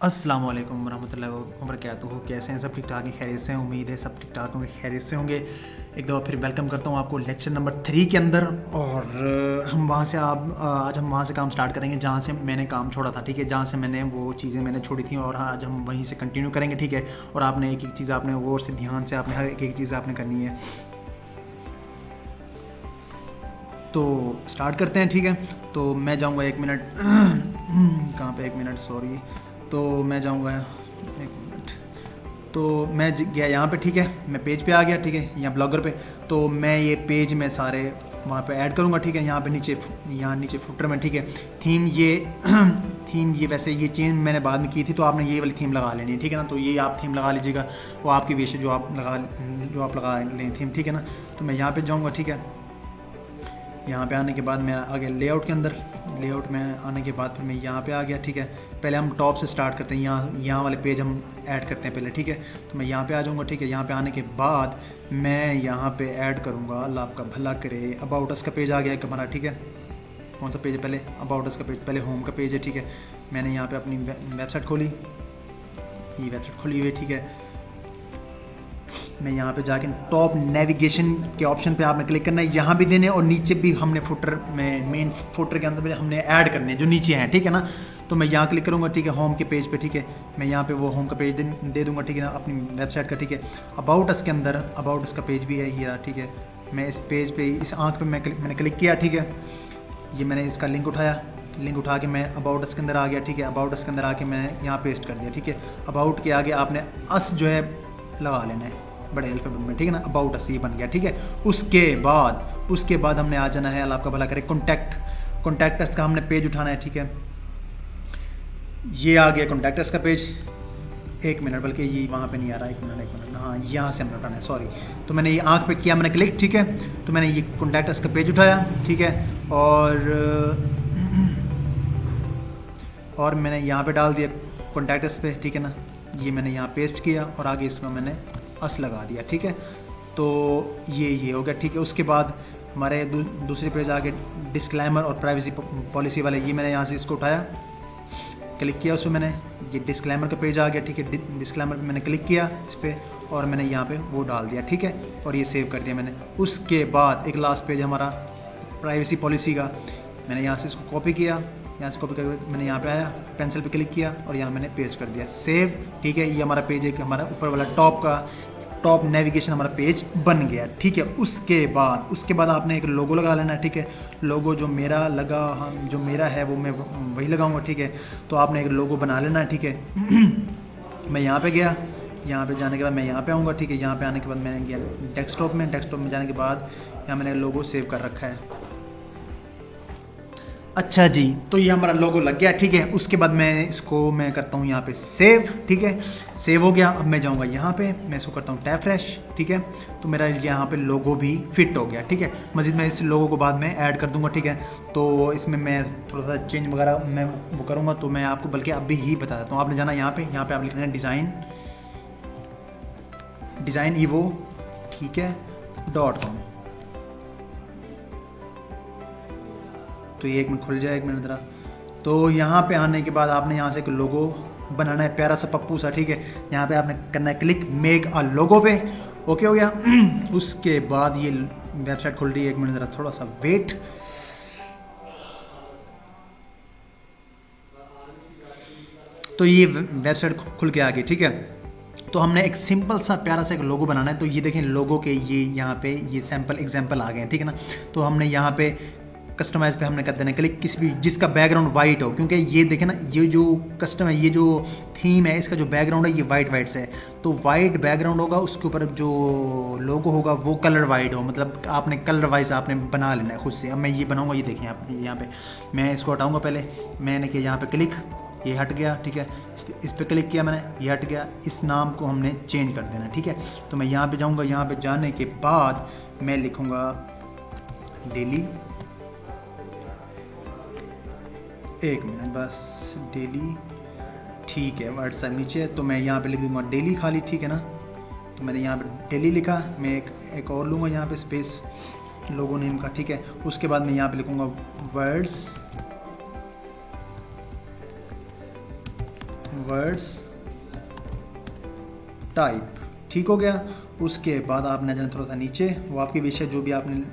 अस्सलाम वालेकुम वरहमतुल्लाहि वबरकातुहू। कैसे हैं? सब ठीक ठाक हैं, खैरियत से हैं। उम्मीद है सब ठीक ठाक होंगे, खैरियत से होंगे। एक दफ़ा फिर वेलकम करता हूँ आपको लेक्चर नंबर 3 के अंदर। और हम वहाँ से आज हम वहाँ से काम स्टार्ट करेंगे जहाँ से मैंने काम छोड़ा था, ठीक है। जहाँ से मैंने वो चीज़ें मैंने छोड़ी थी और आज हम वहीं से कंटिन्यू करेंगे, ठीक है। और आपने एक एक चीज़ आपने गौर से ध्यान से आपने हर एक चीज़ आपने करनी है। तो स्टार्ट करते हैं, ठीक है। तो मैं जाऊँगा 1 मिनट कहाँ पे 1 मिनट, सॉरी। तो मैं जाऊँगा 1 मिनट। तो मैं गया यहाँ पे, ठीक है। मैं पेज पे आ गया, ठीक है, यहाँ ब्लॉगर पे। तो मैं ये पेज में सारे वहाँ पे ऐड करूँगा, ठीक है। यहाँ पे यहाँ नीचे फुटर में, ठीक है। थीम ये थीम ये वैसे ये चेंज मैंने बाद में की थी, तो आपने ये वाली थीम लगा लेनी है, ठीक है ना। तो ये आप थीम लगा लीजिएगा, वो आपकी विश है जो आप लगा लें थीम, ठीक है ना। तो मैं यहाँ पर जाऊँगा, ठीक है। यहाँ पे आने के बाद मैं आगे लेआउट के अंदर, लेआउट में आने के बाद फिर मैं यहाँ पे आ गया, ठीक है। पहले हम टॉप से स्टार्ट करते हैं, यहाँ वाले पेज हम ऐड करते हैं पहले, ठीक है। तो मैं यहाँ पे आ जाऊँगा, ठीक है। यहाँ पे आने के बाद मैं यहाँ पे ऐड करूँगा, अल्लाह आपका भला करे, अबाउट अस का पेज आ गया एक हमारा, ठीक है। कौन सा पेज है? पहले अबाउट अस का पेज, पहले होम का पेज है, ठीक है। मैंने यहाँ पर अपनी वेबसाइट खोली, ये वेबसाइट खोली हुई है, ठीक है। मैं यहाँ पे जाके टॉप नेविगेशन के ऑप्शन पे आपने क्लिक करना है, यहाँ भी देने और नीचे भी हमने फुटर में मेन फुटर के अंदर में हमने ऐड करने हैं जो नीचे हैं, ठीक है ना। तो मैं यहाँ क्लिक करूँगा, ठीक है, होम के पेज पे, ठीक है। मैं यहाँ पे वो होम का पेज दे दूँगा, ठीक है ना, अपनी वेबसाइट का, ठीक है। अबाउट अस के अंदर अबाउट अस का पेज भी है ये, ठीक है। मैं इस पेज पे इस आँख पे मैंने क्लिक किया, ठीक है। ये मैंने इसका लिंक उठाया, लिंक उठा के मैं अबाउट अस के अंदर आ गया, ठीक है। अबाउट अस के अंदर आके मैं यहाँ पेस्ट कर दिया, ठीक है। अबाउट के आगे आपने अस जो है लगा लेना है बड़े अल्फाबेट में, ठीक है ना। अबाउट अस ये बन गया, ठीक है। उसके बाद हमने आ जाना है, अल्लाह आपका भला करे, कॉन्टैक्ट अस का हमने पेज उठाना है, ठीक है। ये आ गया कॉन्टैक्ट अस का पेज। 1 मिनट, बल्कि ये वहाँ पे नहीं आ रहा, 1 मिनट, हाँ, यहाँ से हमने उठाना है, सॉरी। तो मैंने ये आँख पे किया, मैंने क्लिक, ठीक है। तो मैंने ये कॉन्टैक्ट अस का पेज उठाया, ठीक है। और मैंने यहाँ पे डाल दिया कॉन्टैक्ट अस पे, ठीक है ना। ये मैंने यहाँ पेस्ट किया और आगे इसमें मैंने अस लगा दिया, ठीक है। तो ये हो गया, ठीक है। उसके बाद हमारे दूसरे पेज आगे डिस्क्लेमर और प्राइवेसी पॉलिसी वाले, ये मैंने यहाँ से इसको उठाया, क्लिक किया, उसमें मैंने ये डिस्क्लेमर का पेज आ गया, ठीक है। डिस्क्लेमर पे मैंने क्लिक किया इस पर और मैंने यहाँ पे वो डाल दिया, ठीक है। और ये सेव कर दिया मैंने। उसके बाद एक लास्ट पेज हमारा प्राइवेसी पॉलिसी का, मैंने यहाँ से इसको कॉपी किया, यहाँ से कॉपी करके मैंने यहाँ पे आया, पेंसिल पे क्लिक किया और यहाँ मैंने पेज कर दिया, सेव, ठीक है। ये हमारा पेज एक हमारा ऊपर वाला टॉप नेविगेशन हमारा पेज बन गया, ठीक है। उसके बाद आपने एक लोगो लगा लेना, ठीक है। लोगो जो मेरा है वो मैं वही लगाऊंगा, ठीक है। तो आपने एक लोगो बना लेना है, ठीक है। मैं यहाँ पे गया, यहाँ पे जाने के बाद मैं यहाँ पे आऊँगा, ठीक है। यहाँ पे आने के बाद मैंने गया डेस्कटॉप में जाने के बाद यहाँ मैंने लोगो सेव कर रखा है। अच्छा जी, तो ये हमारा लोगो लग गया, ठीक है। उसके बाद मैं करता हूँ यहाँ पे सेव, ठीक है। सेव हो गया। अब मैं जाऊँगा यहाँ पे, मैं इसको करता हूँ टैब फ्रेश, ठीक है। तो मेरा यहाँ पे लोगो भी फिट हो गया, ठीक है। मज़ीद मैं इस लोगो को बाद में ऐड कर दूँगा, ठीक है। तो इसमें मैं थोड़ा सा चेंज वगैरह मैं वो करूँगा, तो मैं आपको बल्कि अभी ही बता देता हूँ। आपने जाना यहाँ पे आप लिखना है डिज़ाइन ईवो, ठीक है, .com। तो ये 1 मिनट खुल जाए, 1 मिनट ज़रा। तो यहाँ पे आने के बाद आपने यहाँ से एक लोगो बनाना है, प्यारा सा पप्पू सा, ठीक है। यहाँ पे आपने करना है क्लिक मेक अ लोगो पे, ओके हो गया। उसके बाद ये वेबसाइट खुल रही है, 1 मिनट ज़रा, थोड़ा सा वेट। तो ये वेबसाइट खुल के आ गई, ठीक है। तो हमने एक सिंपल सा प्यारा सा एक लोगो बनाना है। तो ये देखें लोगो के ये यहाँ पे ये सैम्पल एग्जाम्पल आ गए हैं, ठीक है ना। तो हमने यहाँ पे कस्टमाइज पे हमने कर देना क्लिक, किसी भी जिसका बैकग्राउंड वाइट हो, क्योंकि ये देखें ना, ये जो कस्टम है, ये जो थीम है, इसका जो बैकग्राउंड है ये वाइट से है। तो वाइट बैकग्राउंड होगा, उसके ऊपर जो लोगो होगा वो कलर वाइट हो, मतलब आपने कलर वाइज आपने बना लेना है खुद से। अब मैं ये बनाऊंगा, ये देखें आप यहाँ पे मैं इसको हटाऊंगा। पहले मैंने किया यहाँ पे क्लिक, ये हट गया, ठीक है। इस पर क्लिक किया मैंने, ये हट गया। इस नाम को हमने चेंज कर देना, ठीक है। तो मैं यहाँ पे जाऊँगा, यहाँ पे जाने के बाद मैं लिखूँगा डेली, 1 मिनट बस, डेली, ठीक है। वर्ड साइज नीचे, तो मैं यहाँ पे लिख दूँगा डेली खाली, ठीक है ना। तो मैंने यहाँ पे डेली लिखा, मैं एक और लूँगा यहाँ पे स्पेस लोगो नेम का, ठीक है। उसके बाद मैं यहाँ पे लिखूँगा वर्ड्स टाइप, ठीक हो गया। उसके बाद आपने जाना थोड़ा सा नीचे, वो आपकी विषय जो भी आपने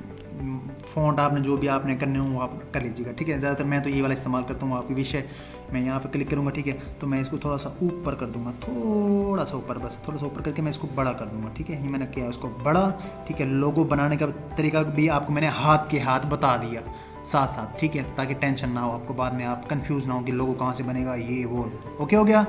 फ़ॉन्ट आपने जो भी आपने करने हो वो आप कर लीजिएगा, ठीक है। ज़्यादातर मैं तो ये वाला इस्तेमाल करता हूँ, आपकी विषय। मैं यहाँ पे क्लिक करूँगा, ठीक है। तो मैं इसको थोड़ा सा ऊपर कर दूँगा, थोड़ा सा ऊपर, बस थोड़ा सा ऊपर करके मैं इसको बड़ा कर दूँगा, ठीक है। ये मैंने किया उसको बड़ा, ठीक है। लोगो बनाने का तरीका भी आपको मैंने हाथ के हाथ बता दिया साथ साथ, ठीक है, ताकि टेंशन ना हो आपको, बाद में आप कंफ्यूज ना हो कि लोगो कहाँ से बनेगा, ये वो। ओके हो गया।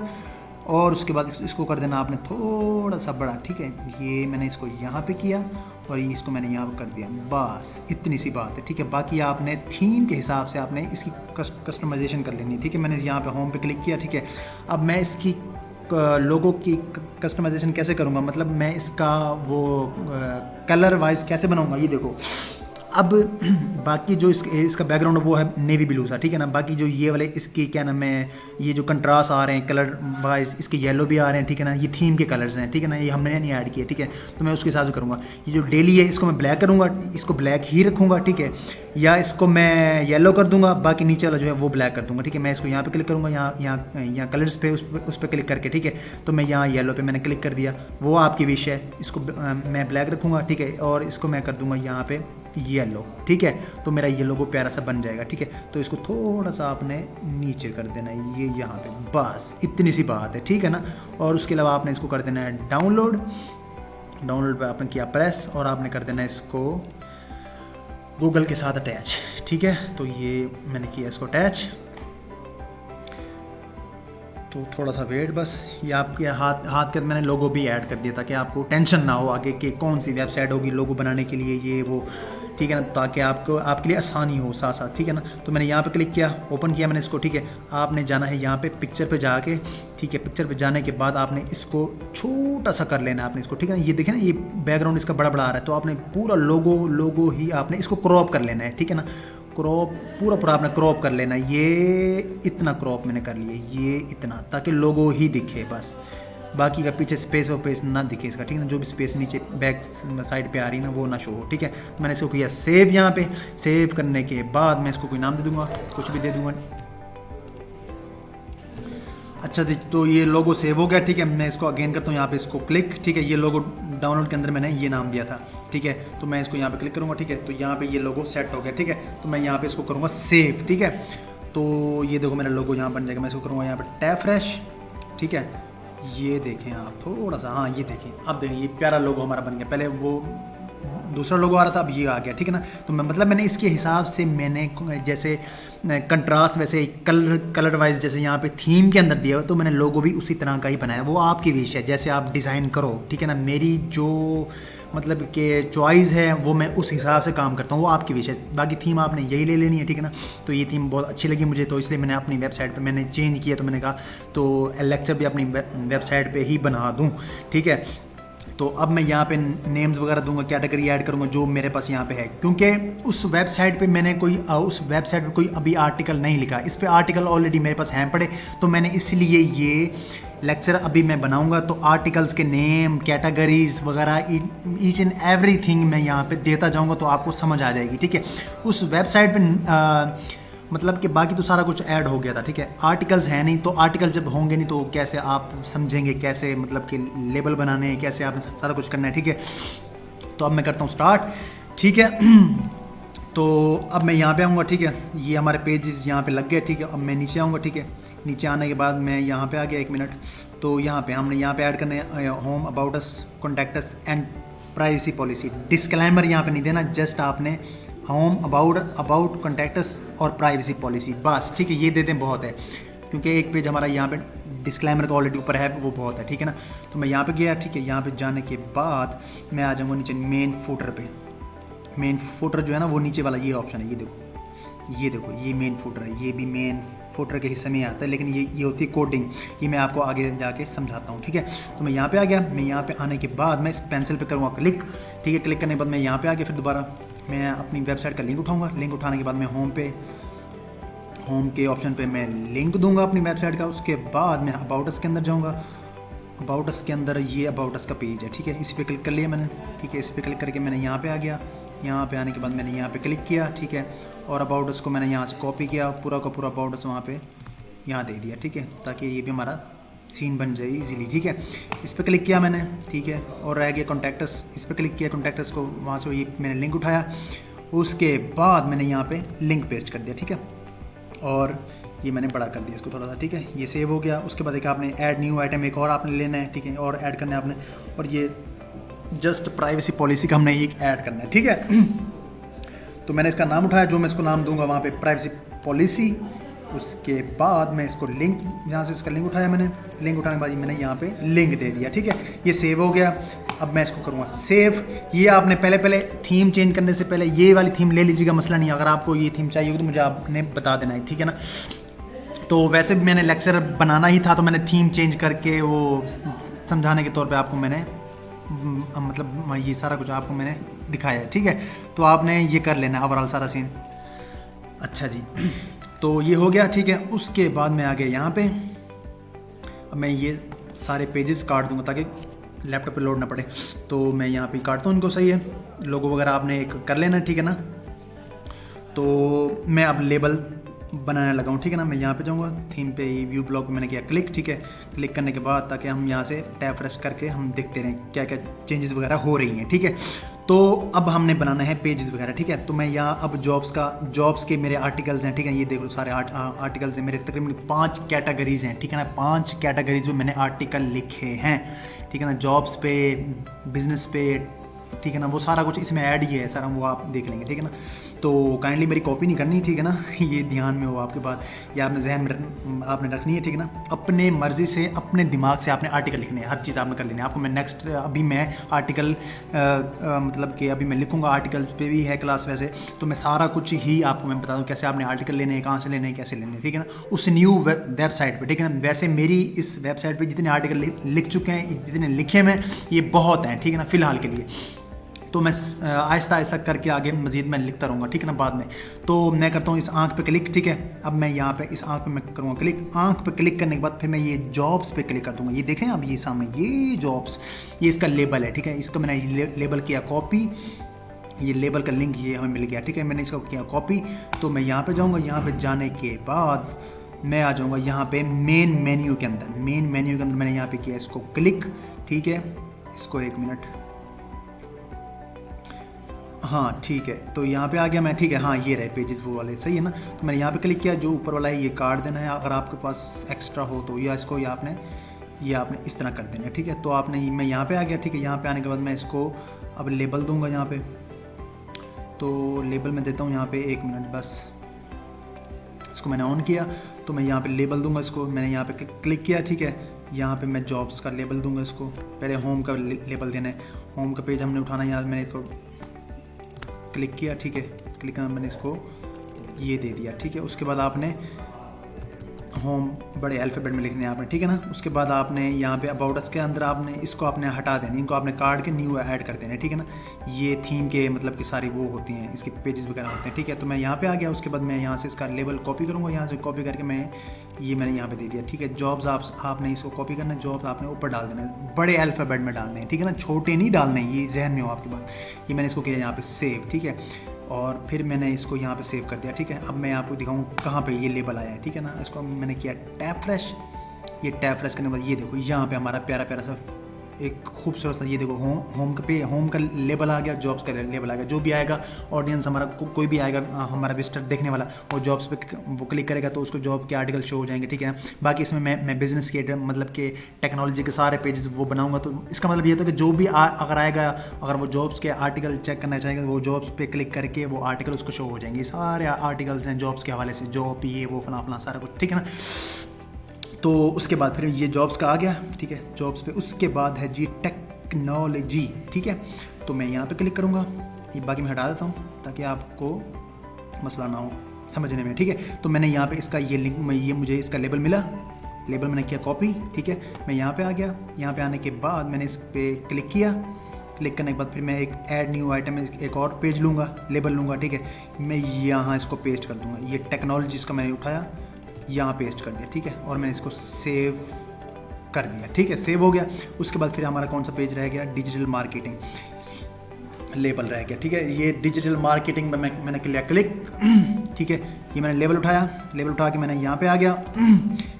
और उसके बाद इसको कर देना आपने थोड़ा सा बड़ा, ठीक है। ये मैंने इसको यहाँ पे किया और ये इसको मैंने यहाँ पे कर दिया, बस इतनी सी बात है, ठीक है। बाकी आपने थीम के हिसाब से आपने इसकी कस्टमाइजेशन कर लेनी, ठीक है। मैंने यहाँ पे होम पे क्लिक किया, ठीक है। अब मैं इसकी लोगो की कस्टमाइजेशन कैसे करूँगा, मतलब मैं इसका वो कलर वाइज कैसे बनाऊँगा, ये देखो। अब बाकी जो इसका बैकग्राउंड वो है नेवी ब्लू सा, ठीक है ना। बाकी जो ये वाले इसके क्या नाम है, ये जो कंट्रास्ट आ रहे हैं कलर वाइज, इसके येलो भी आ रहे हैं, ठीक है ना। ये थीम के कलर्स हैं, ठीक है ना, ये हमने नहीं ऐड किए, ठीक है। तो मैं उसके हिसाब से करूँगा। ये जो डेली है इसको मैं ब्लैक करूँगा, इसको ब्लैक ही रखूँगा, ठीक है। या इसको मैं येलो कर दूँगा, बाकी नीचे वाला जो है वो ब्लैक कर दूँगा, ठीक है। मैं इसको यहाँ पे क्लिक करूँगा, यहाँ कलर्स पे उस पर क्लिक करके, ठीक है। तो मैं यहाँ येलो पे मैंने क्लिक कर दिया, वो आपकी विश है। इसको मैं ब्लैक रखूँगा, ठीक है। और इसको मैं कर दूँगा यहाँ पे येलो, ठीक है। तो मेरा ये लोगो प्यारा सा बन जाएगा, ठीक है। तो इसको थोड़ा सा आपने नीचे कर देना है, ये यहाँ पे, बस इतनी सी बात है, ठीक है ना। और उसके अलावा आपने इसको कर देना है डाउनलोड पे आपने किया प्रेस, और आपने कर देना है इसको गूगल के साथ अटैच, ठीक है। तो ये मैंने किया इसको अटैच। तो थोड़ा सा वेट, बस ये आपके हाथ के मैंने लोगो भी ऐड कर दिया ताकि आपको टेंशन ना हो आगे कि कौन सी वेबसाइट होगी लोगो बनाने के लिए, ये वो, ठीक है ना, ताकि आपके लिए आसानी हो साथ साथ, ठीक है ना। तो मैंने यहाँ पे क्लिक किया, ओपन किया मैंने इसको, ठीक है। आपने जाना है यहाँ पे पिक्चर पे जाके, ठीक है। पिक्चर पे जाने के बाद आपने इसको छोटा सा कर लेना है आपने इसको, ठीक है ना। ये देखें ना, ये बैकग्राउंड इसका बड़ा बड़ा आ रहा है, तो आपने पूरा लोगो ही आपने इसको क्रॉप कर लेना है, ठीक है ना। क्रॉप पूरा आपने क्रॉप कर लेना है। ये इतना क्रॉप मैंने कर लिया, ये इतना, ताकि लोगो ही दिखे बस, बाकी का पीछे स्पेस वपेस ना दिखे इसका, ठीक है ना। जो भी स्पेस नीचे बैक साइड पे आ रही है ना वो ना शो हो, ठीक है। तो मैंने इसको किया सेव। यहाँ पे सेव करने के बाद मैं इसको कोई नाम दे दूंगा, कुछ भी दे दूंगा। अच्छा, तो ये लोगो सेव हो गया, ठीक है। मैं इसको अगेन करता हूँ, यहाँ पे इसको क्लिक, ठीक है। ये लोगो डाउनलोड के अंदर मैंने ये नाम दिया था, ठीक है। तो मैं इसको यहाँ पे क्लिक करूँगा, ठीक है। तो यहाँ पे ये लोगो सेट हो गया, ठीक है। तो मैं यहाँ पे इसको करूँगा सेव, ठीक है। तो ये देखो मेरा लोगो यहाँ बन जाएगा। मैं इसको करूँगा यहाँ पे टैप फ्रेश, ठीक है। ये देखें आप थोड़ा सा, हाँ ये देखें, अब देखें ये प्यारा लोगो हमारा बन गया। पहले वो दूसरा लोगो आ रहा था, अब ये आ गया, ठीक है ना। तो मैं मतलब मैंने इसके हिसाब से मैंने जैसे कंट्रास्ट वैसे कलर वाइज जैसे यहाँ पे थीम के अंदर दिया हुआ, तो मैंने लोगो भी उसी तरह का ही बनाया। वो आपकी विश है, जैसे आप डिज़ाइन करो, ठीक है ना। मेरी जो मतलब कि चॉइस है वो मैं उस हिसाब से काम करता हूँ, वो आपकी विश है। बाकी थीम आपने यही ले लेनी है, ठीक है ना। तो ये थीम बहुत अच्छी लगी मुझे, तो इसलिए मैंने अपनी वेबसाइट पे मैंने चेंज किया। तो मैंने कहा तो लेक्चर भी अपनी वेबसाइट पे ही बना दूँ, ठीक है। तो अब मैं यहाँ पे नेम्स वगैरह दूंगा, कैटेगरी ऐड करूँगा जो मेरे पास यहाँ पे है, क्योंकि उस वेबसाइट पे मैंने उस वेबसाइट पे कोई अभी आर्टिकल नहीं लिखा। इस पे आर्टिकल ऑलरेडी मेरे पास हैं पड़े, तो मैंने इसलिए ये लेक्चर अभी मैं बनाऊंगा तो आर्टिकल्स के नेम, कैटेगरीज वगैरह, ईच एंड एवरीथिंग मैं यहाँ पे देता जाऊँगा, तो आपको समझ आ जाएगी, ठीक है। उस वेबसाइट पर मतलब कि बाकी तो सारा कुछ ऐड हो गया था, ठीक है। आर्टिकल्स हैं नहीं, तो आर्टिकल जब होंगे नहीं तो कैसे आप समझेंगे, कैसे मतलब कि लेबल बनाने हैं, कैसे आपने सारा कुछ करना है, ठीक है। तो अब मैं करता हूँ स्टार्ट, ठीक है। तो अब मैं यहाँ पे आऊँगा, ठीक है। ये हमारे पेजेस यहाँ पे लग गए, ठीक है। अब मैं नीचे आऊँगा, ठीक है। नीचे आने के बाद मैं यहाँ पे आ गया, 1 मिनट। तो यहाँ पे हमने यहाँ पे ऐड करने home, about us, contact us and privacy policy. Disclaimer यहाँ पे नहीं देना, जस्ट आपने होम, अबाउट, कॉन्टैक्ट अस और प्राइवेसी पॉलिसी, बस, ठीक है। ये दे दें, बहुत है, क्योंकि एक पेज हमारा यहाँ पे डिस्क्लेमर का ऑलरेडी ऊपर है, वो बहुत है, ठीक है ना। तो मैं यहाँ पे गया, ठीक है। यहाँ पे जाने के बाद मैं आ जाऊँगा नीचे मेन फुटर पे। मेन फुटर जो है ना वो नीचे वाला ये ऑप्शन है, ये देखो, ये देखो, ये मेन फुटर है। ये भी मेन फुटर के हिस्से में आता है, लेकिन ये होती है कोडिंग। ये मैं आपको आगे जाके समझाता हूँ, ठीक है। तो मैं यहाँ पे आ गया। मैं यहाँ पे आने के बाद मैं इस पेंसिल पे करूँगा क्लिक, ठीक है। क्लिक करने के बाद मैं यहाँ पे आ गया, फिर दोबारा मैं अपनी वेबसाइट का लिंक उठाऊँगा। लिंक उठाने के बाद मैं होम के ऑप्शन पे मैं लिंक दूंगा अपनी वेबसाइट का। उसके बाद मैं अबाउट अस के अंदर जाऊँगा। अबाउट अस के अंदर ये अबाउट अस का पेज है, ठीक है। इस पर क्लिक कर लिया मैंने, ठीक है। इस पर क्लिक करके मैंने यहाँ पे आ गया। यहाँ पे आने के बाद मैंने यहाँ पे क्लिक किया, ठीक है। और अबाउट अस को मैंने यहाँ से कॉपी किया, पूरा का पूरा अबाउट अस वहाँ पे यहाँ दे दिया, ठीक है, ताकि ये भी हमारा सीन बन जाए इजीली, ठीक है। इस पर क्लिक किया मैंने, ठीक है, और रह गया कॉन्टैक्टस। इस पर क्लिक किया कॉन्टैक्टस को, वहाँ से ये मैंने लिंक उठाया, उसके बाद मैंने यहाँ पे लिंक पेस्ट कर दिया, ठीक है, और ये मैंने बड़ा कर दिया इसको थोड़ा सा, ठीक है। ये सेव हो गया। उसके बाद एक आपने ऐड न्यू आइटम एक और आपने लेना है, ठीक है, और ऐड करना है आपने, और ये जस्ट प्राइवेसी पॉलिसी का हमने एक ऐड करना है, ठीक है। तो मैंने इसका नाम उठाया, जो मैं इसको नाम दूंगा वहाँ पे प्राइवेसी पॉलिसी। उसके बाद मैं इसको लिंक, यहाँ से इसका लिंक उठाया मैंने, लिंक उठाने के बाद मैंने यहाँ पे लिंक दे दिया, ठीक है। ये सेव हो गया। अब मैं इसको करूँगा सेव। ये आपने पहले थीम चेंज करने से पहले ये वाली थीम ले लीजिएगा, मसला नहीं। अगर आपको ये थीम चाहिए होगी तो मुझे आपने बता देना है, ठीक है ना। तो वैसे भी मैंने लेक्चर बनाना ही था, तो मैंने थीम चेंज करके वो समझाने के तौर पे आपको मैंने मतलब ये सारा कुछ आपको मैंने दिखाया है, ठीक है। तो आपने ये कर लेना ओवरऑल सारा सीन। अच्छा जी, तो ये हो गया, ठीक है। उसके बाद मैं आ गया यहाँ पे। अब मैं ये सारे पेजेस काट दूंगा ताकि लैपटॉप पे लोड ना पड़े। तो मैं यहाँ पे काटता हूँ इनको, सही है। लोगो वगैरह आपने एक कर लेना, ठीक है ना। तो मैं अब लेबल बनाने लगा हूँ, ठीक है ना। मैं यहाँ पे जाऊँगा, थीम पे ही व्यू ब्लॉक मैंने किया क्लिक, ठीक है। क्लिक करने के बाद ताकि हम यहाँ से टैब फ्रेश करके हम देखते रहें क्या क्या चेंजेस वगैरह हो रही हैं, ठीक है। तो अब हमने बनाना है पेजेस वगैरह, ठीक है। तो मैं यहाँ अब जॉब्स के मेरे आर्टिकल्स हैं, ठीक है। ये देख लो सारे आर्टिकल्स हैं मेरे, तकरीबन 5 कैटेगरीज हैं, ठीक है ना। 5 कैटेगरीज में मैंने आर्टिकल लिखे हैं, ठीक है ना। जॉब्स पे, बिजनेस पे, ठीक है ना, वो सारा कुछ इसमें ऐड ही है सारा, वो आप देख लेंगे, ठीक है ना। तो काइंडली मेरी कॉपी नहीं करनी, ठीक है ना। ये ध्यान में हो आपके बात, ये आपने जहन में आपने रखनी है, ठीक है ना। अपने मर्जी से, अपने दिमाग से आपने आर्टिकल लिखने हैं, हर चीज़ आपने कर लेनी है। आपको मैं नेक्स्ट अभी मैं आर्टिकल मतलब कि अभी मैं लिखूंगा, आर्टिकल पे भी है क्लास वैसे, तो मैं सारा कुछ ही आपको मैं बता दूँ कैसे आपने आर्टिकल लेने हैं, कहाँ से लेने हैं, कैसे लेने हैं, ठीक है ना, उस न्यू वेबसाइट पर, ठीक है ना। वैसे मेरी इस वेबसाइट पर जितने आर्टिकल लिख चुके हैं, जितने लिखे हैं ये बहुत हैं, ठीक है ना, फ़िलहाल के लिए। तो मैं आहिस्ता आहिस्ता करके आगे मज़ीद मैं लिखता रहूँगा, ठीक है ना, बाद में। तो मैं करता हूँ इस आंख पे क्लिक, ठीक है। अब मैं यहाँ पे इस आंख पे मैं करूँगा क्लिक। आंख पे क्लिक करने के बाद फिर मैं ये जॉब्स पे क्लिक कर दूँगा। ये देखें अब ये सामने ये जॉब्स, ये इसका लेबल है, ठीक है। इसका मैंने लेबल किया कॉपी, ये लेबल का लिंक ये हमें मिल गया, ठीक है। मैंने इसको किया कॉपी। तो मैं यहाँ पर जाऊँगा, यहाँ पर जाने के बाद मैं आ जाऊँगा यहाँ पर मेन मेन्यू के अंदर। मेन मेन्यू के अंदर मैंने यहाँ पर किया इसको क्लिक, ठीक है। इसको 1 मिनट, हाँ ठीक है। तो यहाँ पे आ गया मैं, ठीक है। हाँ ये रहे पेजेस वो वाले, सही है ना। तो मैंने यहाँ पे क्लिक किया, जो ऊपर वाला है ये काट देना है अगर आपके पास एक्स्ट्रा हो तो, या इसको या आपने इस तरह कर देना है, ठीक है। तो मैं यहाँ पे आ गया, ठीक है। यहाँ पे आने के बाद मैं इसको अब लेबल दूंगा यहाँ पे। तो लेबल मैं देता हूँ यहाँ पे 1 मिनट बस। इसको मैंने ऑन किया, तो मैं यहाँ पे लेबल दूंगा इसको। मैंने यहाँ पे क्लिक किया, ठीक है। यहाँ पे मैं जॉब्स का लेबल दूंगा इसको। पहले होम का लेबल देना है, होम का पेज हमने उठाना है। यहाँ मैंने इसको क्लिक किया, ठीक है। क्लिक करना, मैंने इसको ये दे दिया, ठीक है। उसके बाद आपने होम बड़े अल्फ़ाबेट में लिखने हैं आपने, ठीक है ना। उसके बाद आपने यहाँ पे अबाउट अस के अंदर आपने इसको आपने हटा देना, इनको आपने काट के न्यू ऐड कर देना, ठीक है ना। ये थीम के मतलब कि सारी वो होती हैं, इसके पेजेस वगैरह होते हैं, ठीक है। तो मैं यहाँ पे आ गया। उसके बाद मैं यहाँ से इसका लेबल कॉपी करूँगा, यहाँ से कॉपी करके मैंने यहाँ पे दे दिया, ठीक है। जॉब्स आपने इसको कॉपी करना है, जॉब्स आपने ऊपर डाल देना है, बड़े अल्फ़ाबेट में डालने हैं, ठीक है ना, छोटे नहीं डालने हैं, ये जहन में हो आपकी बात। ये मैंने इसको किया यहाँ पे सेव, ठीक है। और फिर मैंने इसको यहाँ पे सेव कर दिया, ठीक है। अब मैं आपको दिखाऊँ कहाँ पे ये लेबल आया है, ठीक है ना। इसको मैंने किया टैब फ्रेश। ये टैब फ्रेश करने के बाद ये देखो यहाँ पे हमारा प्यारा प्यारा सा एक खूबसूरत सा, ये देखो होम का लेबल आ गया, जॉब्स का लेबल आ गया। जो भी आएगा ऑडियंस हमारा कोई भी आएगा हमारा विजिटर देखने वाला, वो जॉब्स पे वो क्लिक करेगा तो उसको जॉब के आर्टिकल शो हो जाएंगे, ठीक है ना। बाकी इसमें मैं बिजनेस के मतलब के टेक्नोलॉजी के सारे पेजेस वो बनाऊंगा। तो इसका मतलब ये होता है कि जो भी अगर आएगा, अगर वो जॉब्स के आर्टिकल चेक करना चाहेगा, वो जॉब्स पे क्लिक करके वो आर्टिकल उसको शो हो जाएंगे। सारे आर्टिकल्स हैं जॉब्स के हवाले से, जॉब ये वो फला सारा कुछ, ठीक है ना। तो उसके बाद फिर ये जॉब्स का आ गया, ठीक है, जॉब्स पे। उसके बाद है जी टेक्नोलॉजी, ठीक है। तो मैं यहाँ पे क्लिक करूँगा, ये बाकी मैं हटा देता हूँ ताकि आपको मसला ना हो समझने में, ठीक है। तो मैंने यहाँ पे इसका ये लिंक मुझे इसका लेबल मिला, लेबल मैंने किया कॉपी, ठीक है। मैं यहाँ पे आ गया। यहाँ पे आने के बाद मैंने इस पर क्लिक किया। क्लिक करने के बाद फिर मैं एक ऐड न्यू आइटम एक और पेज लूँगा, लेबल लूँगा, ठीक है। मैं यहाँ इसको पेस्ट कर दूँगा, ये टेक्नोलॉजी इसका मैंने उठाया, यहाँ पेस्ट कर दिया, ठीक है। और मैंने इसको सेव कर दिया, ठीक है। सेव हो गया। उसके बाद फिर हमारा कौन सा पेज रह गया, डिजिटल मार्केटिंग लेबल रह गया, ठीक है। ये डिजिटल मार्केटिंग में मैंने किया क्लिक, ठीक है। ये मैंने लेबल उठाया, लेबल उठा के मैंने यहाँ पे आ गया।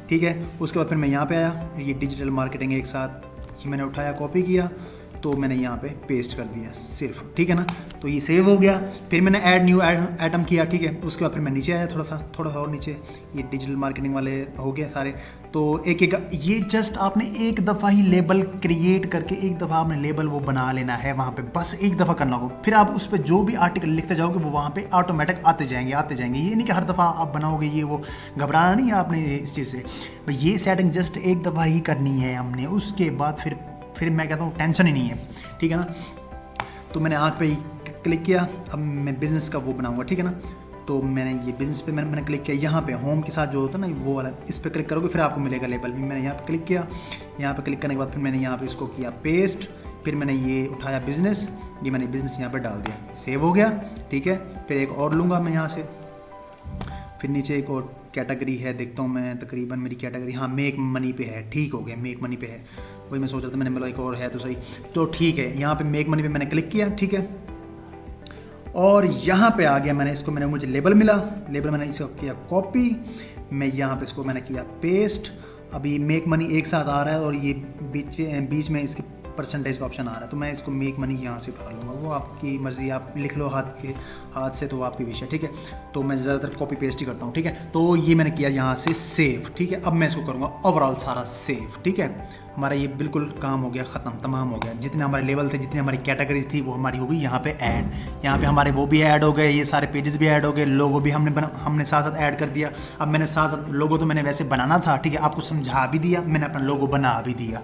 ठीक है। उसके बाद फिर मैं यहाँ पे आया, ये डिजिटल मार्केटिंग एक साथ ये मैंने उठाया, कॉपी किया, तो मैंने यहाँ पे पेस्ट कर दिया सिर्फ, ठीक है ना। तो ये सेव हो गया। फिर मैंने ऐड न्यू आइटम किया, ठीक है। उसके बाद फिर मैं नीचे आया, थोड़ा सा और नीचे, ये डिजिटल मार्केटिंग वाले हो गए सारे। तो एक एक ये जस्ट आपने एक दफ़ा ही लेबल क्रिएट करके, एक दफ़ा आपने लेबल वो बना लेना है वहाँ पे, बस एक दफ़ा करना होगा। फिर आप उस पर जो भी आर्टिकल लिखते जाओगे वो वहाँ पे ऑटोमेटिक आते जाएंगे। ये नहीं कि हर दफ़ा आप बनाओगे ये वो, घबराना नहीं है आपने इस चीज़ से। भाई ये सेटिंग जस्ट एक दफ़ा ही करनी है हमने, उसके बाद फिर मैं कहता हूँ टेंशन ही नहीं है, ठीक है ना। तो मैंने आँख पे ही क्लिक किया, अब मैं बिज़नेस का वो बनाऊँगा, ठीक है ना। तो मैंने ये बिज़नेस पे मैंने क्लिक किया, यहाँ पे होम के साथ जो होता है ना वो वाला, इस पर क्लिक करोगे फिर आपको मिलेगा लेबल। मैंने यहाँ पे क्लिक किया, यहाँ पे क्लिक करने के बाद फिर मैंने यहाँ पे इसको किया पेस्ट, फिर मैंने ये उठाया बिज़नेस, ये मैंने बिज़नेस यहाँ पर डाल दिया, सेव हो गया, ठीक है। फिर एक और लूँगा मैं यहाँ से, फिर नीचे एक और कैटेगरी है, देखता हूँ मैं तकरीबन मेरी कैटेगरी, हाँ मेक मनी पे है, ठीक हो गया, मेक मनी पे है। वही मैं सोच रहा था, मैंने बोला एक और है तो सही, तो ठीक है। यहाँ पे मेक मनी पे मैंने क्लिक किया, ठीक है। और यहाँ पे आ गया, मैंने मुझे लेबल मिला, लेबल मैंने इसको किया कॉपी, मैं यहाँ पे इसको मैंने किया पेस्ट। अभी मेक मनी एक साथ आ रहा है और ये बीच में इसके परसेंटेज का ऑप्शन आ रहा है, तो मैं इसको मेक मनी यहाँ से भर लूँगा, वो आपकी मर्ज़ी, आप लिख लो हाथ से, तो आपकी विषय, ठीक है। तो मैं ज़्यादातर कॉपी पेस्ट ही करता हूँ, ठीक है। तो ये मैंने किया यहाँ से सेव, ठीक है। अब मैं इसको करूँगा ओवरऑल सारा सेव, ठीक है। हमारा ये बिल्कुल काम हो गया, ख़त्म, तमाम हो गया। जितने हमारे लेवल थे, जितनी हमारी कैटेगरीज थी वो हमारी हो गई यहाँ पे ऐड। यहाँ पे हमारे वो भी ऐड हो गए, ये सारे पेजेस भी ऐड हो गए, लोगो भी हमने साथ साथ ऐड कर दिया। अब मैंने साथ लोगो तो मैंने वैसे बनाना था, ठीक है, आपको समझा भी दिया, मैंने अपना लोगो बना भी दिया,